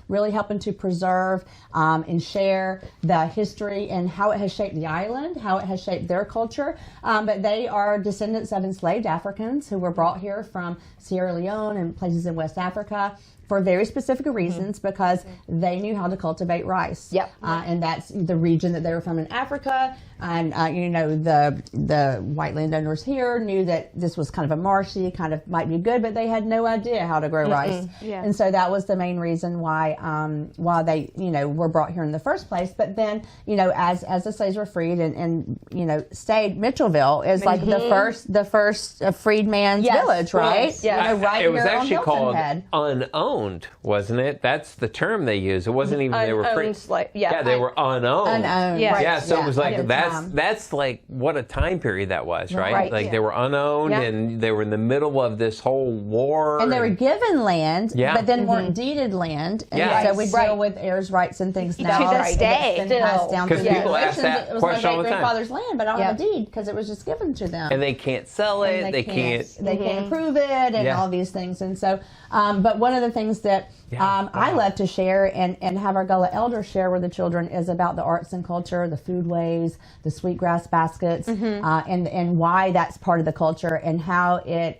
really helping to preserve and share the history and how it has shaped the island, how it has shaped their culture. But they are descendants of enslaved Africans who were brought here from Sierra Leone and places in West Africa for very specific reasons, because they knew how to cultivate rice. Yep. And that's the region that they were from in Africa. And, the white landowners here knew that this was kind of a marshy, kind of might be good, but they had no idea how to grow rice. Yeah. And so that was the main reason why they, were brought here in the first place. But then, as the slaves were freed and stayed, Mitchellville is like the first freedman's village, right? Yeah. Right it was here actually on called Head. Unowned, wasn't it? That's the term they used. It wasn't even they were free. They were unowned. Unowned. Yeah. Yeah, so it was like that's like what a time period that was, right? Like they were unowned and they were in the middle of this whole war. And they were given land, but then weren't deeded land. And so we deal with heirs' rights and things now. To this day. Because people ask that question all the time. It was my great-grandfather's land, but I don't have a deed because it was just given to them. And they can't sell it. They can't approve it and all these things. And so, but one of the things things that I love to share and have our Gullah elders share with the children is about the arts and culture, the foodways, the sweetgrass baskets, and why that's part of the culture and how it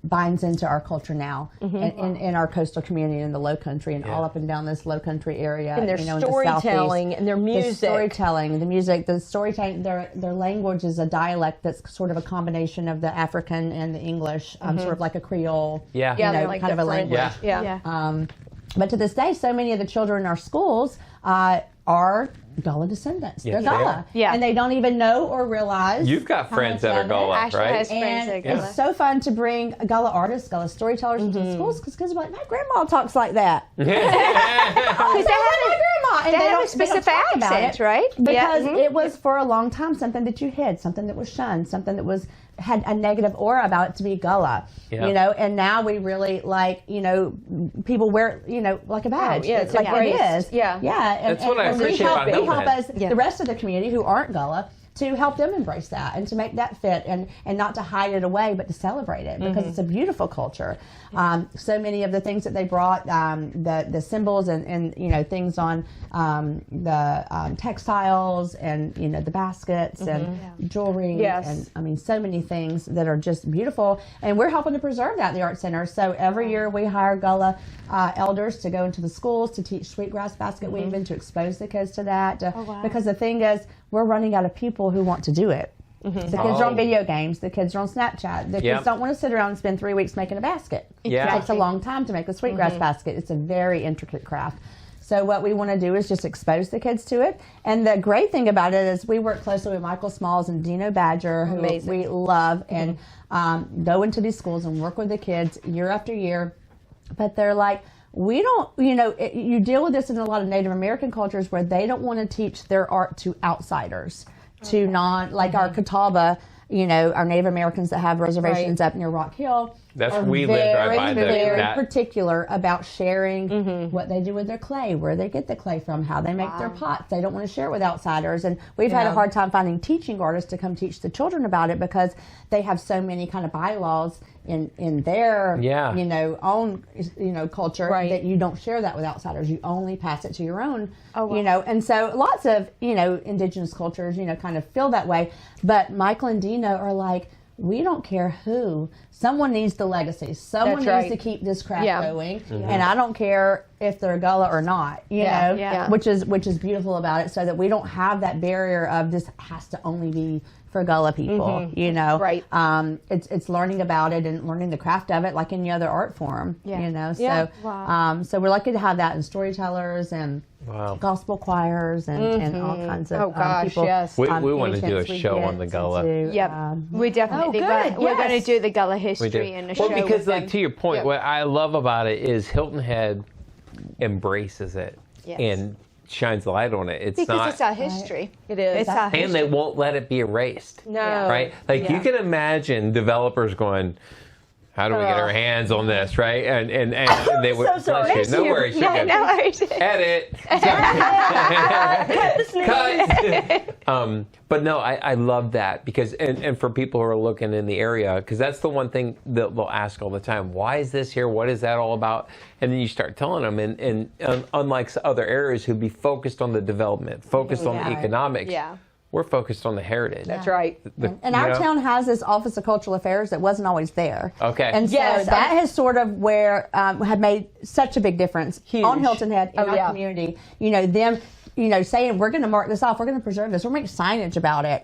binds into our culture now in our coastal community in the Lowcountry and all up and down this Lowcountry area. And their storytelling and their music. The storytelling, the music, the storytelling, their language is a dialect that's sort of a combination of the African and the English, sort of like a Creole, like kind of a language. But to this day, so many of the children in our schools are Gullah descendants. Yes, They're Gullah. And they don't even know or realize. You've got friends that are Gullah, Ashley right? has friends that are Gullah. It's so fun to bring Gullah artists, Gullah storytellers into the schools because like, my grandma talks like that. Because they have a specific accent, right? Because it was for a long time something that you hid, something that was shunned, something that had a negative aura about it to be Gullah, and now we really people wear like a badge. It's like it is. Yeah. And, that's what I appreciate about we Hilton help Head. us, the rest of the community who aren't Gullah, to help them embrace that and to make that fit and not to hide it away, but to celebrate it because it's a beautiful culture. So many of the things that they brought, the symbols and things on the textiles and the baskets and jewelry and I mean so many things that are just beautiful, and we're helping to preserve that in the Art Center. So every year we hire Gullah elders to go into the schools to teach sweetgrass basket weaving, to expose the kids to that, because the thing is, we're running out of people who want to do it. The kids are on video games. The kids are on Snapchat. The kids don't want to sit around and spend 3 weeks making a basket. It takes a long time to make a sweetgrass basket. It's a very intricate craft. So what we want to do is just expose the kids to it. And the great thing about it is we work closely with Michael Smalls and Dino Badger, who we love, and go into these schools and work with the kids year after year. But they're like, we don't, you deal with this in a lot of Native American cultures where they don't want to teach their art to outsiders, to our Catawba, our Native Americans that have reservations up near Rock Hill. We live right by very that. particular about sharing what they do with their clay, where they get the clay from, how they make their pots. They don't want to share it with outsiders. And we've had a hard time finding teaching artists to come teach the children about it because they have so many kind of bylaws in their own culture that you don't share that with outsiders. You only pass it to your own. And so lots of indigenous cultures kind of feel that way. But Michael and Dino are like, we don't care who. Someone needs the legacy. Someone needs to keep this craft going. And I don't care if they're Gullah or not, which is beautiful about it, so that we don't have that barrier of this has to only be for Gullah people, It's learning about it and learning the craft of it like any other art form, So, so we're lucky to have that in storytellers and gospel choirs and all kinds of people. We want to do a show on the Gullah. We're definitely we're going to do the Gullah history and a show. Well, because to your point, what I love about it is Hilton Head embraces it and shines the light on it. It's our history. It is. It's our history. And they won't let it be erased. No. Right? Like you can imagine developers going, how do we get our hands on this, right? And they would bless you. No worries. Edit. Cut. But no, I love that because and for people who are looking in the area, because that's the one thing that they'll ask all the time. Why is this here? What is that all about? And then you start telling them, and unlike other areas who'd be focused on the development, focused on the economics. We're focused on the heritage. That's right. And our town has this Office of Cultural Affairs that wasn't always there. Okay. And so that has sort of had made such a big difference on Hilton Head in our community. Them, saying we're going to mark this off, we're going to preserve this, we're going to make signage about it.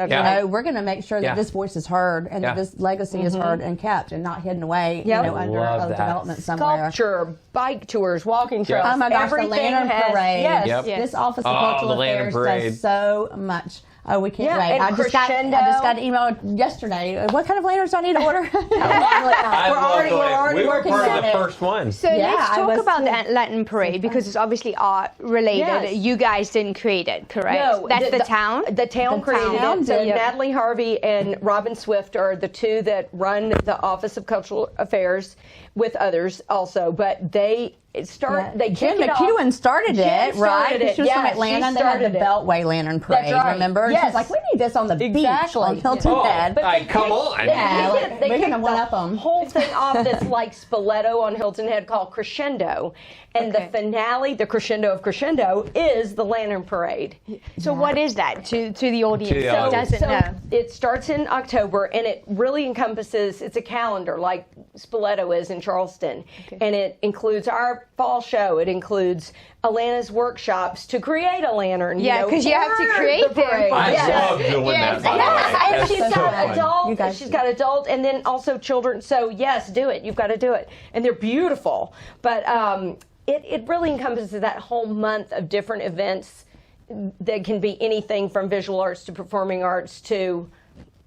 We're going to make sure that this voice is heard and that this legacy is heard and kept and not hidden away, under a development somewhere. Sculpture, bike tours, walking trails. Oh my gosh, the Lantern Parade. Yes. This Office of Cultural Affairs does so much. Oh, we can't wait. And I just got an email yesterday. What kind of lanterns do I need to order? We're already working on it. We were the first one. So let's talk about the Lantern Parade because it's obviously art related. Yes. You guys didn't create it, correct? No, that's the town? The town created it. So Natalie Harvey and Robin Swift are the two that run the Office of Cultural Affairs with others also. But they They Jim kick it off. McEwen started Jen it, right? started it. She was from Yeah, Atlanta, she and they had the started it. Beltway Lantern Parade, That's right. remember? And Yes. she's like, we need this on the beach on Hilton Oh, Head. come on. They we're kicked gonna one-up the 'em. whole thing off that's like Spoleto on Hilton Head called Crescendo. And the finale, the crescendo of Crescendo, is the Lantern Parade. So what is that to the audience To the that audience. doesn't know? It starts in October, and it really encompasses, it's a calendar like Spoleto is in Charleston. And it includes our fall show. It includes Alana's workshops to create a lantern. Yeah, because you have to for create the them. parade. I Yes. love doing that, by the way. And That's she's so got fun. adult, she's got adult, and then also children. So yes, do it. You've got to do it, and they're beautiful. But it really encompasses that whole month of different events that can be anything from visual arts to performing arts to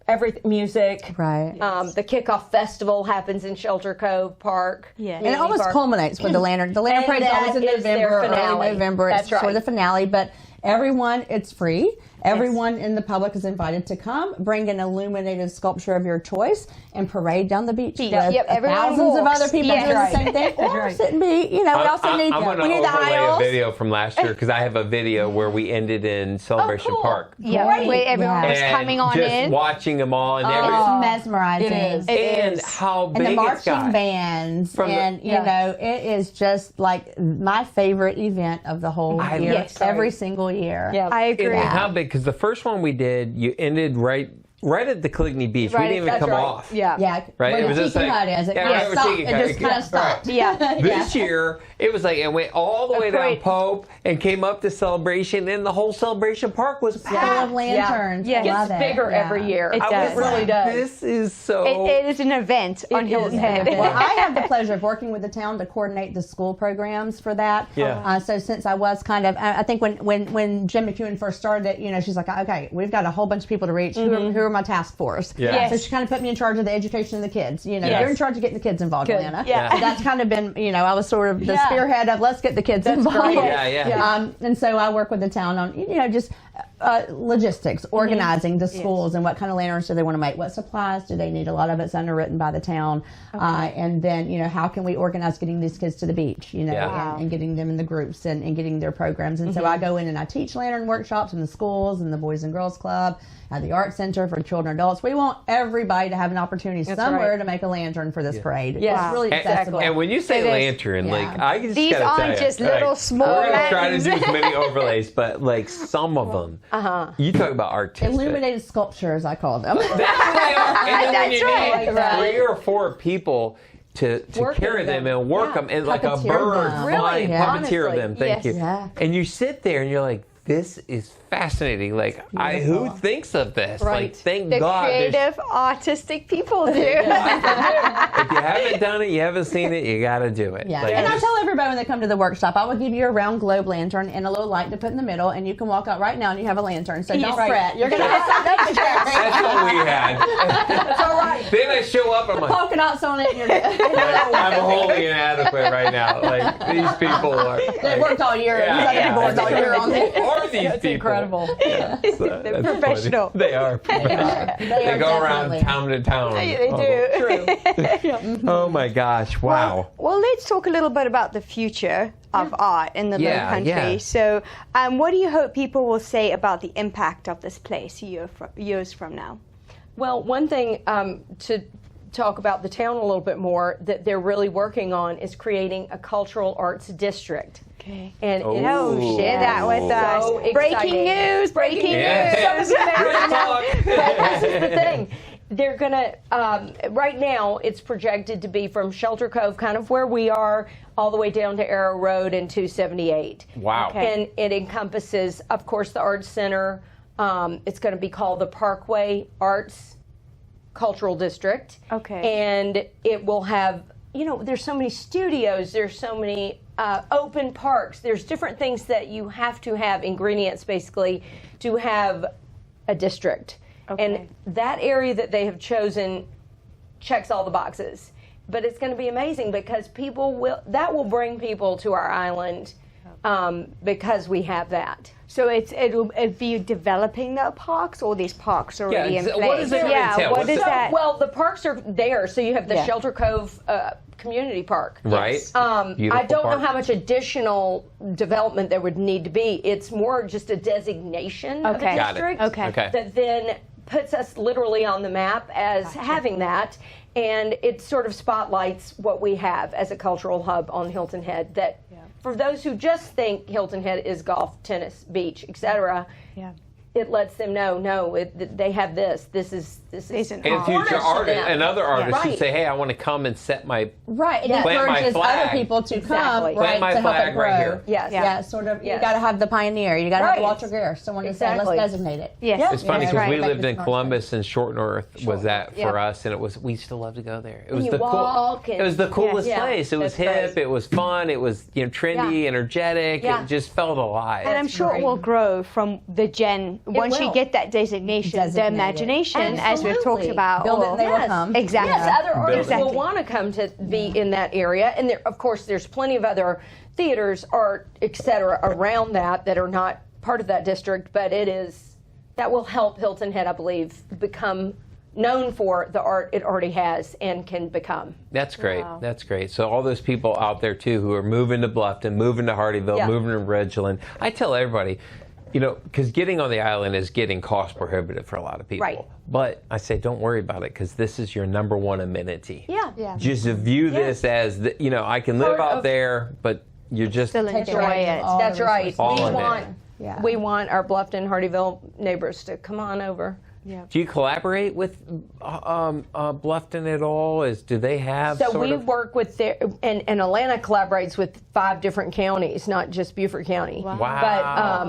everything, music. Right. The kickoff festival happens in Shelter Cove Park. Yeah. And it always culminates with the lantern. The lantern And parade is always in that is their November, finale. early November. It's That's for right. the finale, but everyone, it's free. Everyone in the public is invited to come, bring an illuminated sculpture of your choice, and parade down the beach. with everyone thousands of walks. other people Yeah. doing That's the same thing. Or sit and be, we also need, I'm going to we need the overlay a aisles. video from last year because I have a video where we ended in Celebration cool. Park. Yeah, where everyone was And coming on just in. watching them all and It's mesmerizing. It is. and how And big the it's marching got. bands, From the- and it is just like my favorite event of the whole year, Yes. every single year. Yeah. I agree. And how big? Because the first one we did, you ended right at the Caligny Beach. Right, we didn't even that's come right. off. Yeah. Yeah, Right, where it was the just tiki like- hut is. It yeah, kind right, of where stopped. tiki It hut just is. kind of stopped. Yeah. This year, it was like it went all the way down parade. Pope and came up to Celebration, and the whole Celebration Park was Full of packed. lanterns. Yeah. I It love gets it. bigger Yeah. every year. It I does. was It really like, does. this is so. It is an event on Hilton Head. Well, I have the pleasure of working with the town to coordinate the school programs for that. Yeah. So since I was kind of, I think when Jim McEwen first started it, she's like, okay, we've got a whole bunch of people to reach. Who are my task force? Yeah. Yes. So she kind of put me in charge of the education of the kids. You're Yes. in charge of getting the kids involved, Good. Alana. Yeah. So that's kind of been, I was sort of the Yeah. spearhead of let's get the kids involved. great. Yeah. And so I work with the town on, just logistics, organizing the schools and what kind of lanterns do they want to make, what supplies do they need. A lot of it's underwritten by the town. And then, how can we organize getting these kids to the beach, Yeah. and getting them in the groups and getting their programs. And so I go in and I teach lantern workshops in the schools and the Boys and Girls Club, at the Art Center for children and adults. We want everybody to have an opportunity somewhere right. to make a lantern for this parade. Yeah. It's really And, accessible. and when you say It is. lantern, Yeah. like I just These gotta aren't tell you, just little small We're gonna try to lanterns. do as many overlays, but like some of them, you talk about artistic. Illuminated sculptures, I call them. That's what they are. And then when That's you right. need Right. 3 or 4 people to Working carry them them. and work Yeah. them and like a Puppeteer bird them. Really? flying, Yeah. puppeteer Honestly. them. Thank Yes. you. Yeah. And you sit there and you're like, this is fascinating. Like, who thinks of this? Right. Like, thank The God. there's- creative, artistic people do. If you haven't done it, you haven't seen it, you got to do it. Yeah, Like, and I just- tell everybody when they come to the workshop, I will give you a round globe lantern and a little light to put in the middle, and you can walk out right now and you have a lantern. So don't Right. fret. You're going to get something to carry. That's what we had. That's all right. Then I show up, I'm like, Polka dots on it, and you're good. I'm wholly inadequate right now. Like, these people are. They worked all year. Yeah, These other yeah. people worked all year on it. Who are these people? Incredible. Yeah, so that's professional. funny. They are professional. They are go around definitely. town to town. They do. Oh my gosh! Wow. Well, let's talk a little bit about the future of art in the Yeah, Lowcountry. yeah. So, what do you hope people will say about the impact of this place years from now? Well, one thing to talk about the town a little bit more that they're really working on is creating a cultural arts district. Okay. And Oh. Oh, share that with us. so Breaking exciting. news! Breaking Yeah. news! Real talk. But this is the thing. They're going to, right now, it's projected to be from Shelter Cove, kind of where we are, all the way down to Arrow Road and 278. Wow. Okay. And it encompasses, of course, the Arts Center. It's going to be called the Parkway Arts Cultural District. Okay. And it will have, there's so many studios, there's so many open parks, there's different things that you have to have, ingredients basically, to have a district. Okay. And that area that they have chosen checks all the boxes. But it's going to be amazing because that will bring people to our island because we have that. So it'll be developing the parks, or these parks already in place? What does it entail? What is that? Well, the parks are there. So you have the Shelter Cove Community Park. Right. I don't know how much additional development there would need to be. It's more just a designation of a Okay. Got it. district Okay. that then puts us literally on the map as having that. And it sort of spotlights what we have as a cultural hub on Hilton Head. That for those who just think Hilton Head is golf, tennis, beach, etc., it lets them know, no, they have this. This is And future artists and other artists who say, hey, I want to come and set my It Plant my encourages flag. other people to Exactly. come, Plant my to help flag it grow. right here. Yes. Yeah, sort of. Yes. You got to have the pioneer. You got to have Right. Walter Greer, someone to say, Exactly. let's designate it. Yes. It's funny Yes, because right. we Like lived the in North Columbus, and Short North was that for Yeah. us, and we used to love to go there. It was you the walk cool. and- It was the coolest Yeah. place. It was That's hip. great. It was fun. It was trendy, energetic. Yeah. It just felt alive. And I'm sure it will grow from the gen. Once you will. get that designation, the Designated. imagination, as we've talked Absolutely. about. Build it and they will Yes. come. Exactly. Yes, other artists Build it. will want to come to be in that area, and there, of course, there's plenty of other theaters, art, etc., around that are not part of that district. But that will help Hilton Head, I believe, become known for the art it already has and can become. That's great. That's great. So all those people out there too who are moving to Bluffton, moving to Hardyville, Yeah. moving to Ridgeland, I tell everybody, because getting on the island is getting cost prohibitive for a lot of people. Right. But I say, don't worry about it, because this is your number one amenity. Yeah. Just view this as, I can live Part out of- there, but you're just Still Take enjoy advantage of it. all That's the right. resources. All We in want, there. we want our Bluffton, Hardyville neighbors to come on over. Do you collaborate with Bluffton at all? Do they have So sort we of... work with and Alana collaborates with 5 different counties, not just Beaufort County. Wow.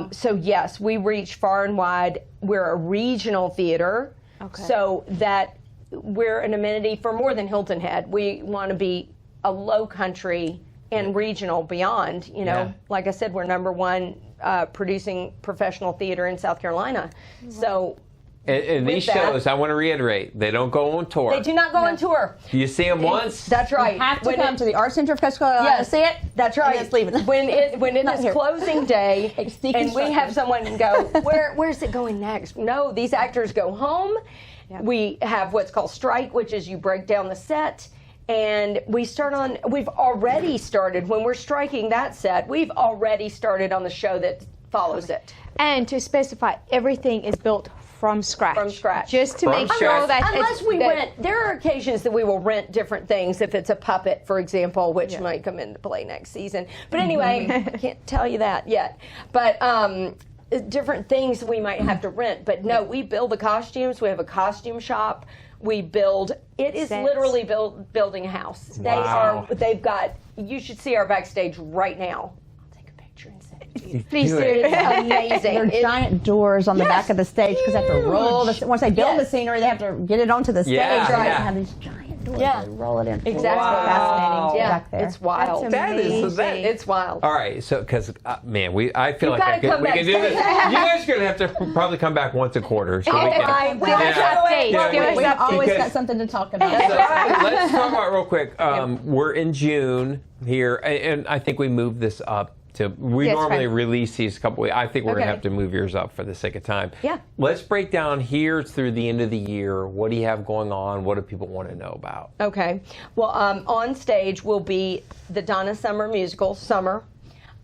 But so yes, we reach far and wide. We're a regional theater, so that we're an amenity for more than Hilton Head. We want to be a Lowcountry and regional beyond. Like I said, we're number 1 producing professional theater in South Carolina. So. And these with that- shows, I want to reiterate, they don't go on tour. They do not go on tour. You see them once. That's right. You have to When come it- to the Art Center of Crescendo to Yes, see it. That's right. And it's leaving. When it Not is here. closing day, Like sneak and we have instructions. someone go, where's it going next? No, these actors go home. We have what's called strike, which is you break down the set. And we've already started, when we're striking that set, we've already started on the show that follows it. And to specify, everything is built from scratch. From scratch. Just to From make scratch. sure that Unless we that- rent, there are occasions that we will rent different things. If it's a puppet, for example, which might come into play next season. But anyway, I can't tell you that yet. But different things we might have to rent. But no, we build the costumes. We have a costume shop. We build. It is Sets. literally building a house. Wow. They've got. You should see our backstage right now. I'll take a picture and send it to you. Please Do do. it. It's amazing. There are giant doors on the back of the stage because they have to roll Huge. once they build the Yes. scenery, they have to get it onto the stage. Yeah, Right. yeah. They have these giant doors. Yeah. They roll it in. Exactly. Fascinating. Yeah, Back there. it's wild. That's amazing. It's wild. All right, so because man, I feel You like gotta come we can do this. backstage. You guys are gonna have to probably come back once a quarter, so we Oh, can. my Give us updates. Yeah. Give us We've always Because- got something to talk about. So, let's talk about real quick. We're in June here, and I think we moved this up. We Yes, normally fine. release these a couple weeks. I think we're going Okay. to have to move yours up for the sake of time. Yeah. Let's break down here through the end of the year. What do you have going on? What do people want to know about? Okay. Well, on stage will be the Donna Summer musical, Summer.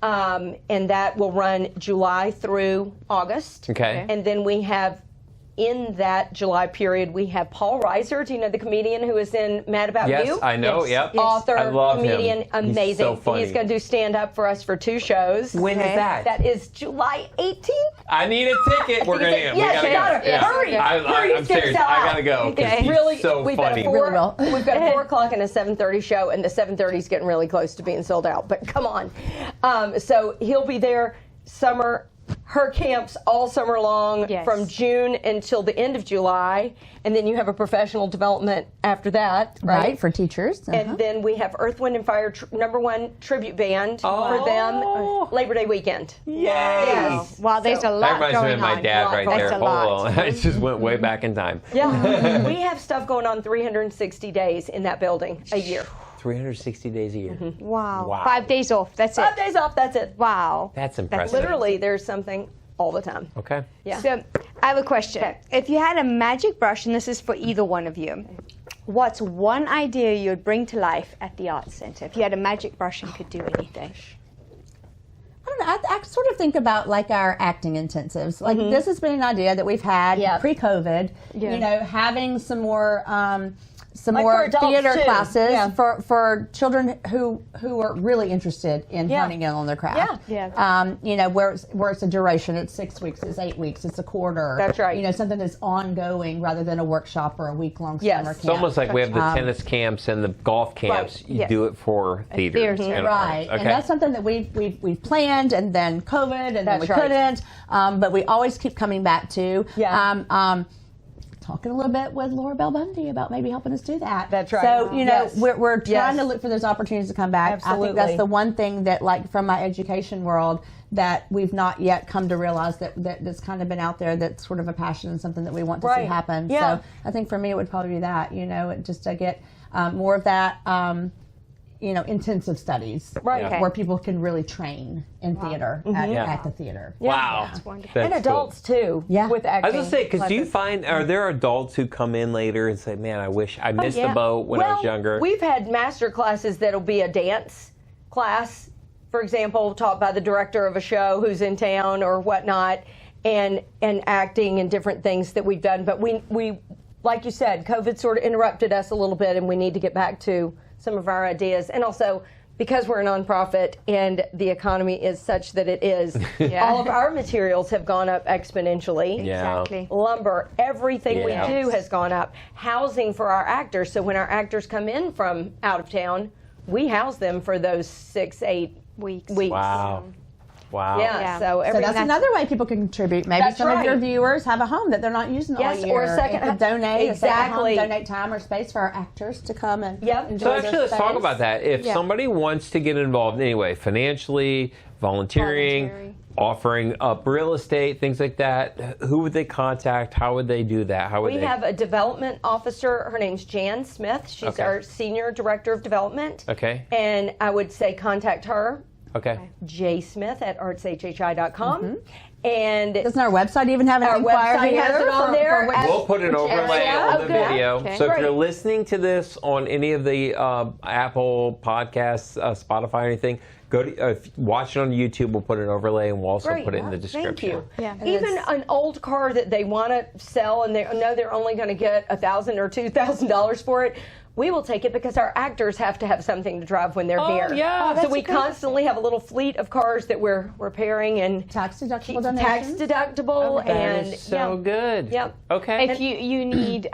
And that will run July through August. Okay. And then we have, in that July period, we have Paul Reiser. Do you know the comedian who is in Mad About Yes, You? I know. Yep. Author, I love comedian, him. amazing. He's so funny. He's going to do stand-up for us for 2 shows. When is that? That is July 18th. I need a ticket. We're going to. Yes, we gotta you go. gotta. Yeah. Hurry. Hurry, I'm it's gonna serious. sell I out. gotta go. 'Cause Okay. he's Really, so we've funny. got we've got a 4 o'clock and a 7:30 show, and the 7:30 is getting really close to being sold out. But come on, so he'll be there. Summer, her camps all summer long Yes. from June until the end of July, and then you have a professional development after that, right? Right, for teachers. And then we have Earth, Wind, and Fire #1 tribute band for them Labor Day weekend. Yay! Yes. Wow, there's a That lot reminds me going of my on. dad right That's there. a lot. I just went way back in time. Yeah, we have stuff going on 360 days in that building a year. 360 days a year. Wow. 5 days off. That's it. 5 days off, that's it. Wow. That's impressive. Literally, there's something all the time. Okay. Yeah. So I have a question. Okay. If you had a magic brush, and this is for either one of you, what's one idea you'd bring to life at the Arts Center? If you had a magic brush and could do anything. I don't know. I sort of think about like our acting intensives. Like this has been an idea that we've had pre-COVID. Yeah. You know, having some more Like for adults, theater too. classes Yeah. for children who are really interested in honing in on their craft. Yeah. You know, where it's a duration. It's 6 weeks. It's 8 weeks. It's a quarter. That's right. You know, something that's ongoing rather than a workshop or a week-long Yes. summer It's camp. It's almost like we have the tennis camps and the golf camps. You Yes. do it for theater. theater, Right, Okay. and that's something that we've planned, and then COVID, and then That's we right. couldn't. But we always keep coming back to. Yeah. Talking a little bit with Laura Bell Bundy about maybe helping us do that. That's right. So, you know, Yes. we're trying Yes. to look for those opportunities to come back. I Absolutely. think that's the one thing that, like, from my education world, that we've not yet come to realize that's kind of been out there, that's sort of a passion and something that we want to see Right. happen. Yeah. So I think for me it would probably be that, you know, just to get more of that, you know, intensive studies. Right. Yeah. Where people can really train in theater at the theater. Wow. That's wonderful. And That's adults too. Yeah. With I acting. was going to say, because do you classes. find, are there adults who come in later and say, man, I wish I missed the boat when I was younger? We've had master classes that'll be a dance class, for example, taught by the director of a show who's in town or whatnot, and acting and different things that we've done. But we like you said, COVID sort of interrupted us a little bit, and we need to get back to some of our ideas. And also, because we're a nonprofit and the economy is such that it is, all of our materials have gone up exponentially. Yeah. Exactly. Lumber, everything Yeah. we do has gone up. Housing for our actors, so when our actors come in from out of town, we house them for those 6-8 Weeks. Wow. Wow. Yeah, Yeah. so So every that's another way people can contribute. Maybe That's some of your right. viewers have a home that they're not using all Yes, year. or a second- and could donate, Exactly. a second home, donate time or space for our actors to come and Yep. enjoy So actually, their let's talk space. about that. If somebody wants to get involved anyway, financially, volunteering, offering up real estate, things like that, who would they contact? How would they do that? How would We they? have a development officer. Her name's Jan Smith. She's Okay. our senior director of development. Okay. And I would say contact her, Okay. jsmith@artshhi.com. And Doesn't our website even have an our inquiry website here? has it on there. which- We'll put an overlay Yeah, on the good. video. Okay. So if Great. you're listening to this on any of the Apple Podcasts, Spotify, or anything, go to watch it on YouTube. We'll put an overlay, and we'll also Great. put it in the description. Thank you. Yeah. Even an old car that they want to sell and they know they're only going to get $1,000 or $2,000 for it, we will take it because our actors have to have something to drive when they're here. yeah. So we constantly have a little fleet of cars that we're repairing and Tax deductible tax donations? deductible That and is so good. Yep. Okay. If you need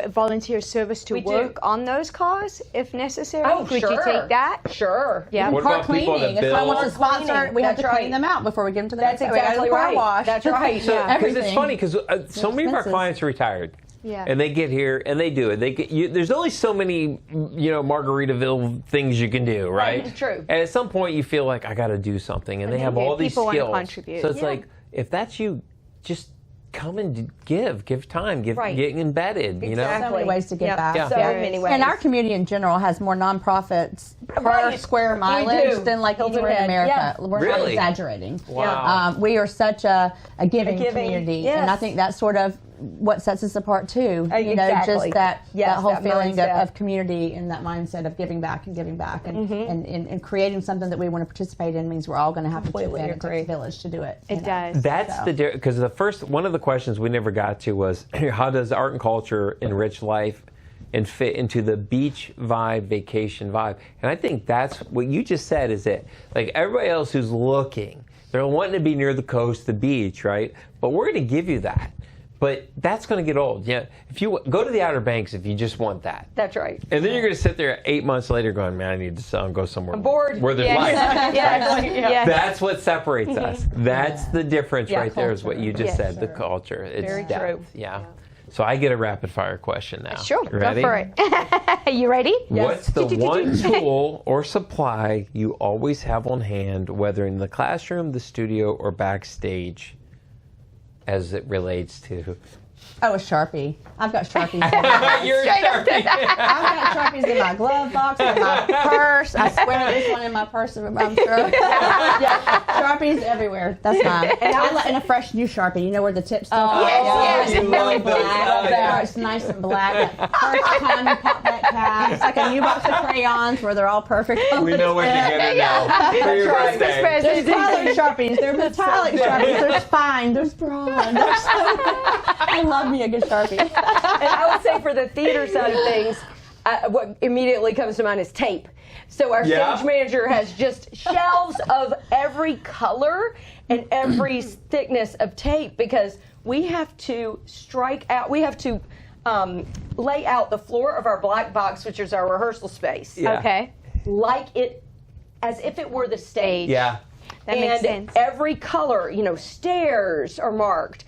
volunteer service to We do. work on those cars, if necessary, Oh, could sure. you take that? Sure. Yeah. What Car about people cleaning. that If someone wants to build? sponsor, Cleaning. we have to That's clean right. them out before we get them to the That's next. We gotta do exactly the car right. wash. That's right. So, Yeah. because it's Everything. funny, because so many of our expenses. clients are retired. Yeah. And they get here and they do it. They get there's only so many, Margaritaville things you can do, right? It's true. And at some point you feel like I got to do something, and they have all these people wanna skills. contribute. So it's Yeah. like, if that's you, just come and give time, Right. get embedded. You know. Exactly. So many ways to give Yep. back. Yeah. So There many is. ways. And our community in general has more nonprofits per Right. square We mileage do. than like Hilton anywhere in Head. America. Yeah. We're not Really? exaggerating. Wow. We are such a giving, giving, community, and I yes. think that's sort of what sets us apart too. Exactly. Just that Yes, whole that feeling mindset. of community and that mindset of giving back and and creating something that we want to participate in means we're all going to have to chip Completely in. It takes agree. a village to do it. It does. That's because the first one of the questions we never got to was how does art and culture enrich life and fit into the beach vibe, vacation vibe? And I think that's what you just said is it. Like everybody else who's looking, they're wanting to be near the coast, the beach, right? But we're going to give you that. But that's going to get old. Yeah, if you go to the Outer Banks, if you just want that, That's right. and then you're going to sit there 8 months later going, man, I need to go somewhere. I'm bored. Where there's life. Yeah. That's what separates us. That's the difference Yeah, right there is what you just Yes. said, the culture. It's Very depth. true. Yeah. So I get a rapid fire question now. Sure, Ready? go for it. You ready? What's the one tool or supply you always have on hand, whether in the classroom, the studio, or backstage, as it relates to? Oh, a Sharpie. I've got Sharpies. You're a Sharpie. I've got Sharpies in my glove box, in my purse. I swear there's one in my purse, I'm sure. Yeah, Sharpies everywhere. That's mine. And a fresh new Sharpie. You know where the tips still are? Yes. It's really black. It's nice and black. First time you pop that cap, it's like a new box of crayons where they're all perfect. We know what you're gonna know for your birthday. There's colored Sharpies. There's metallic Sharpies. There's fine. There's bronze. I love me a good Sharpie. And I would say for the theater side of things, what immediately comes to mind is tape. So our stage manager has just shelves of every color and every thickness of tape because we have to strike out, we have to lay out the floor of our black box, which is our rehearsal space. Yeah. Okay. Like it, as if it were the stage. Yeah. That makes sense. Every color, stairs are marked.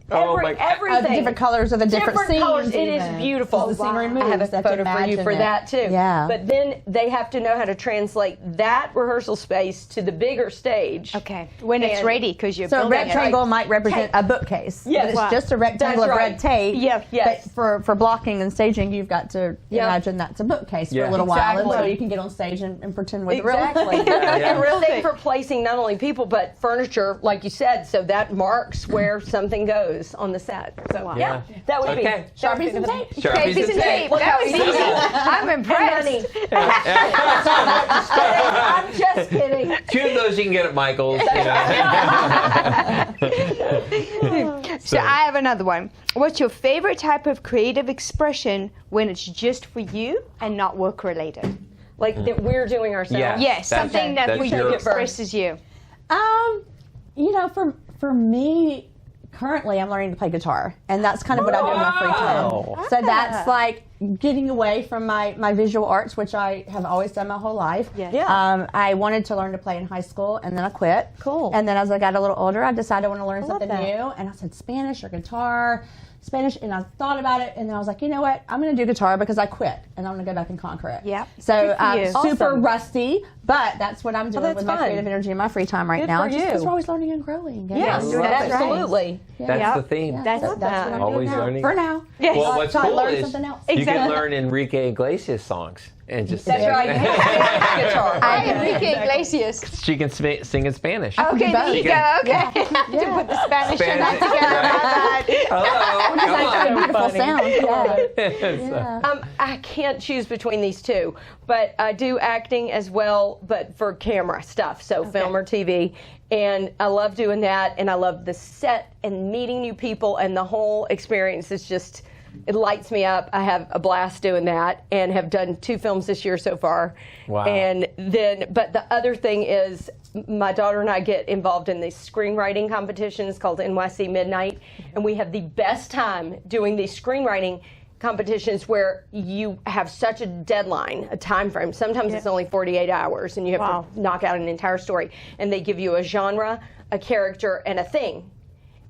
Everything. Different colors of the different scenes. Colors. It is even. beautiful. The scenery I have a moves, photo for you for that too. Yeah. But then they have to know how to translate that rehearsal space to the bigger stage. Okay. When it's ready, because you're So a building rectangle it. might represent a bookcase. Yes. But it's just a rectangle That's of right. red tape. Yeah, yes. But for blocking and staging, you've got to imagine that's a bookcase for a little while, and so you can get on stage and pretend with Exactly. the real And real thing for placing not only people but furniture, like you said, so that marks where something goes on the set. So Yeah. that would Okay. be Sharpies and tape. Sharpies and tape. Look how easy. I'm impressed. I'm just kidding. Two of those you can get at Michael's. So I have another one. What's your favorite type of creative expression when it's just for you and not work related? Like that we're doing ourselves. Yeah. Yes, That's- something that that's for your- you expresses you. For me, currently I'm learning to play guitar, and that's kind of what I do in my free Wow. time. So that's like getting away from my visual arts, which I have always done my whole life. Yes. Yeah. I wanted to learn to play in high school, and then I quit. Cool. And then as I got a little older, I decided I want to learn something that. new, and I said Spanish or guitar. Spanish, and I thought about it, and then I was like, you know what? I'm going to do guitar because I quit, and I'm going to go back and conquer it. Yeah. So Good for I'm you. super Awesome. rusty, but that's what I'm doing that's with my fun. creative energy in my free time right Good now. for Just because you. we're always learning and growing. And Yes, doing different absolutely. things. That's Yeah. the theme. Yeah. That's That's what I'm Always doing now. learning. For now. Yes. Well, what's So I cool learned is something else. you can Exactly. learn Enrique Iglesias songs and just That's sing. right. Guitar. Enrique Iglesias. She can sing in Spanish. Okay, there you go. Okay. To put the Spanish and that together. Hello, come on. Beautiful sound. Yeah. I can't choose between these two, but I do acting as well, but for camera stuff, so film or TV. And I love doing that, and I love the set and meeting new people, and the whole experience is just, it lights me up. I have a blast doing that, and have done 2 films this year so far. Wow. And then, but the other thing is, my daughter and I get involved in these screenwriting competitions called NYC Midnight, and we have the best time doing these screenwriting competitions where you have such a deadline, a time frame. Sometimes it's only 48 hours, and you have to knock out an entire story. And they give you a genre, a character, and a thing,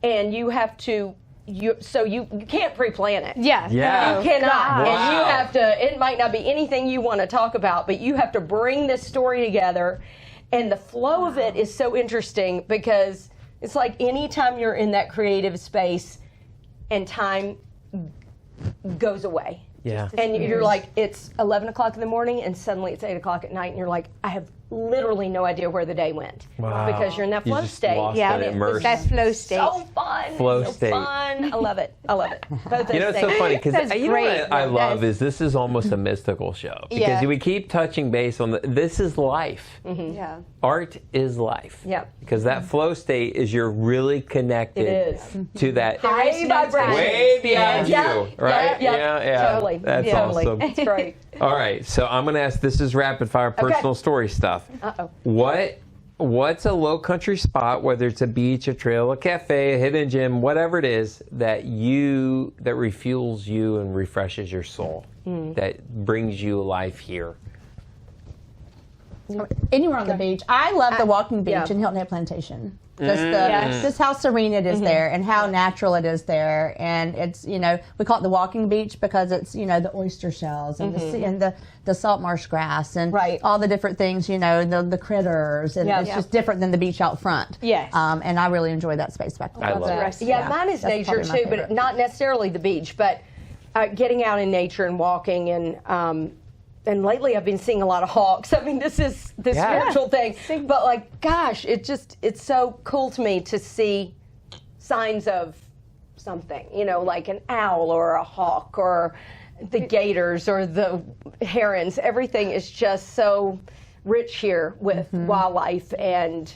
and you have to. You can't pre-plan it. Yeah. Yeah. You cannot. Wow. And you have to, it might not be anything you want to talk about, but you have to bring this story together. And the flow of it is so interesting because it's like anytime you're in that creative space and time goes away. Yeah. And you're like, it's 11 o'clock in the morning and suddenly it's 8 o'clock at night and you're like, I have literally no idea where the day went. Wow. Because you're in that You flow just state. lost Yeah, that immersion. that flow state. So fun. Flow so state. fun. I love it. I love it. Both You know, those it's so things. funny because That's you know great. what I love That's- is this is almost a mystical show because Yeah. we keep touching base on this is life. Yeah. Art is life. Yep. Because that flow state is you're really connected It is. to that High vibration. way beyond Yeah. you, right? Yeah. Yeah. Totally. That's Yeah. awesome. It's great. All right, so I'm gonna ask. This is rapid fire personal story stuff. Uh-oh. What's a low country spot, whether it's a beach, a trail, a cafe, a hidden gym, whatever it is, that refuels you and refreshes your soul, that brings you life here? Anywhere on the beach. I love the walking beach yeah. in Hilton Head Plantation. Just how serene it is there and how natural it is there. And it's, we call it the walking beach because it's, the oyster shells and the sea and the salt marsh grass and all the different things, the critters. And it's just different than the beach out front. Yes. And I really enjoy that space back there. I love it. Yeah, mine is That's nature probably my too, but favorite. not necessarily the beach. But getting out in nature and walking, and lately I've been seeing a lot of hawks. I mean, this is this spiritual thing, but like, gosh, it's so cool to me to see signs of something, you know, like an owl or a hawk or the gators or the herons. Everything is just so rich here with wildlife, and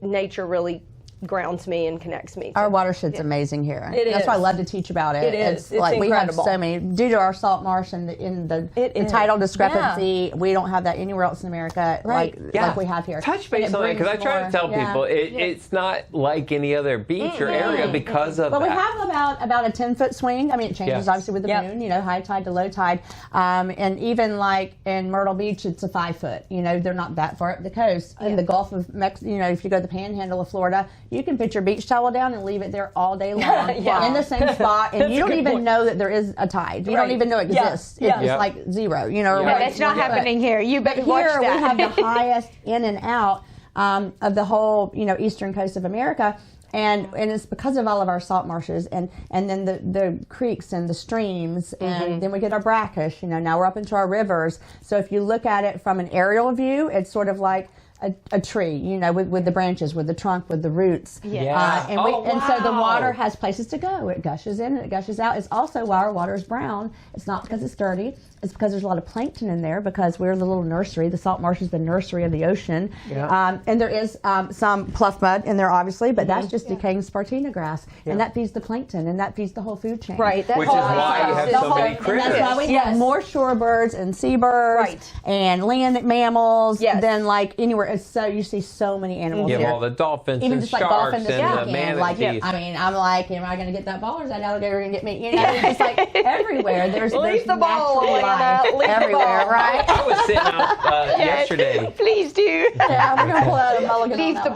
nature really grounds me and connects me. Our watershed's amazing here. That's why I love to teach about it. It is. It's like incredible. We have so many, due to our salt marsh and in the tidal discrepancy. We don't have that anywhere else in America like we have here. Touch base on that, because I try to tell people it's not like any other beach or area because of But that. we have about a 10-foot swing. I mean, it changes obviously with the moon, you know, high tide to low tide. And even like in Myrtle Beach, it's a 5 foot. You know, they're not that far up the coast. In the Gulf of Mexico, you know, if you go to the Panhandle of Florida, you can put your beach towel down and leave it there all day long in the same spot, and you don't even know that there is a tide. You don't even know it exists. It's just like zero, you know. That's not happening here. You better watch here that. we have the highest in and out of the whole, you know, eastern coast of America. And it's because of all of our salt marshes and then the creeks and the streams, and then we get our brackish, you know, now we're up into our rivers. So if you look at it from an aerial view, it's sort of like a tree, you know, with the branches, with the trunk, with the roots. And so the water has places to go. It gushes in and it gushes out. It's also why our water is brown. It's not because it's dirty. It's because there's a lot of plankton in there, because we're the little nursery. The salt marsh is the nursery of the ocean. And there is some pluff mud in there, obviously, but that's just decaying spartina grass. And that feeds the plankton, and that feeds the whole food chain. Which is why you have so many critters. And that's why we have more shorebirds and seabirds and land mammals than like anywhere. It's so you see so many animals You here. have all the dolphins Even and just like sharks dolphins and the manatees. I mean, I'm like, am I going to get that ball, or is that alligator going to get me? You know, it's just like everywhere. There's the ball, natural life Leave the everywhere, ball. right? I was sitting out yesterday. Please do. Yeah, we're going to pull out a mulligan. Leave on the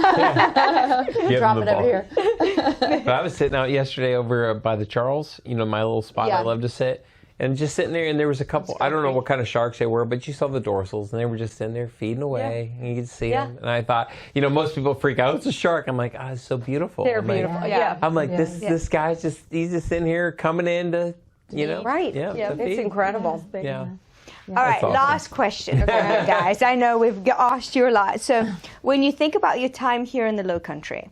that ball. Give Drop them it the over ball. here. But I was sitting out yesterday over by the Charles, you know, my little spot I love to sit. And just sitting there, and there was a couple, I don't know what kind of sharks they were, but you saw the dorsals, and they were just sitting there feeding away, and you could see them. And I thought, you know, most people freak out, it's a shark. I'm like, it's so beautiful. They're beautiful. I'm like, this guy's he's just in here coming in to, you know. It's incredible. All right, awesome. last question, guys. I know we've asked you a lot. So when you think about your time here in the Lowcountry,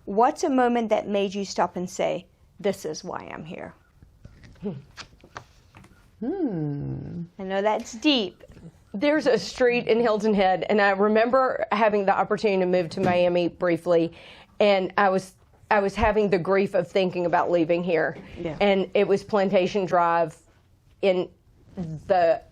what's a moment that made you stop and say, this is why I'm here? I know that's deep. There's a street in Hilton Head, and I remember having the opportunity to move to Miami briefly, and I was having the grief of thinking about leaving here. And it was Plantation Drive, in the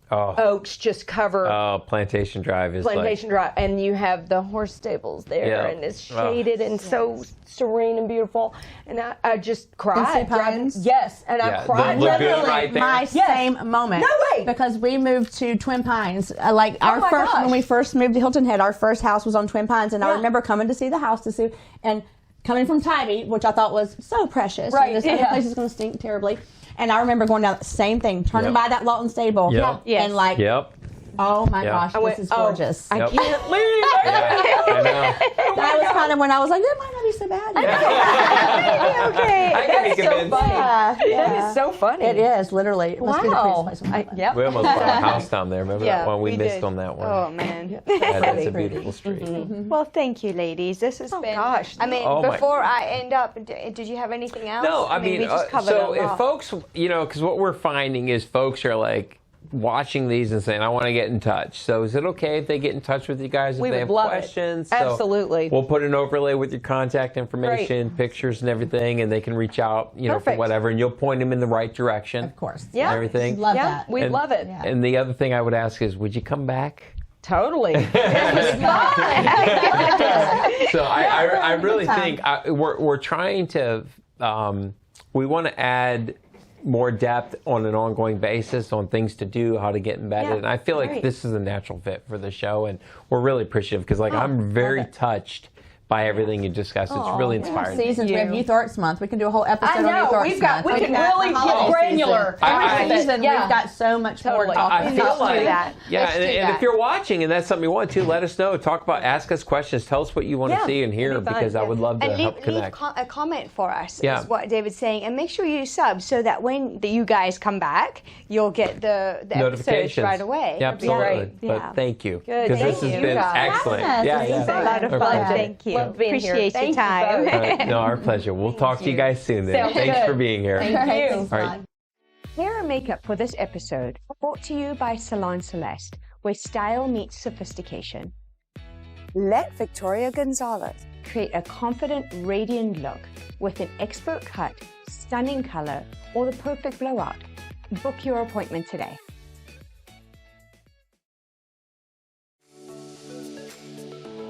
oaks just cover Plantation Drive is Drive, and you have the horse stables there, and it's shaded and so serene and beautiful, and I just cried. And I cried. Literally my same moment. No way. Because we moved to Twin Pines. When we first moved to Hilton Head, our first house was on Twin Pines, and I remember coming to see the house and coming from Tybee, which I thought was so precious. Right. And this other place is going to stink terribly. And I remember going down the same thing, turning by that Lawton stable, and like, oh my gosh, this is gorgeous. I can't leave. I know. That was kind of when I was like, that might not be so bad. Okay. I can be convinced. That is so funny. It is, literally. It must be the prettiest place on earth. We almost bought a house down there. Remember that one? We missed did. on that one. Oh, man. That's a beautiful street. Well, thank you, ladies. This has been. Gosh. I mean, before I end up, did you have anything else? No, I mean, we just covered so a lot. if folks, you know, because what we're finding is folks are like watching these and saying, I want to get in touch. So is it okay if they get in touch with you guys if We they would have love questions? it. Absolutely. So we'll put an overlay with your contact information, pictures and everything, and they can reach out, you know, for whatever, and you'll point them in the right direction. Of course. And everything. Love that. We love it. And the other thing I would ask is, would you come back? Totally. So I really think we're trying to, we want to add more depth on an ongoing basis on things to do, how to get embedded. And I feel like this is a natural fit for the show, and we're really appreciative because I'm very touched by everything you discussed. It's really inspiring. Seasons. We have Youth Arts Month. We can do a whole episode I on Youth know. Arts We've got. Month. We can really get granular. Every season, Yeah. we've got so much more to talk I about. feel Let's do like, that. yeah, Let's do and that. if you're watching and that's something you want to, let us know. Talk about, ask us questions. Tell us what you want to see and hear, it'd be fun. because I would love to And help leave connect. a comment for us, Yeah. is what David's saying. And make sure you sub so that when you guys come back, you'll get the episodes Notifications right away. Yeah, That'd be absolutely. great. But Yeah. thank you. Good. Because this Thank has you, been guys. excellent. Yes, Yeah, it's yeah. been A lot of Our fun. pleasure. Thank you. Love being here. Appreciate Thank your you time. both. No, our pleasure. We'll talk to you guys soon then. Sounds Thanks good. for being here. Thank you. All right. Hair and makeup for this episode brought to you by Salon Celeste, where style meets sophistication. Let Victoria Gonzalez create a confident, radiant look with an expert cut, stunning color, or the perfect blowout. Book your appointment today.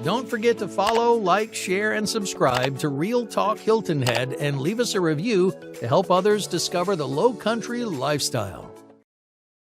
Don't forget to follow, like, share, and subscribe to Real Talk Hilton Head and leave us a review to help others discover the Lowcountry lifestyle.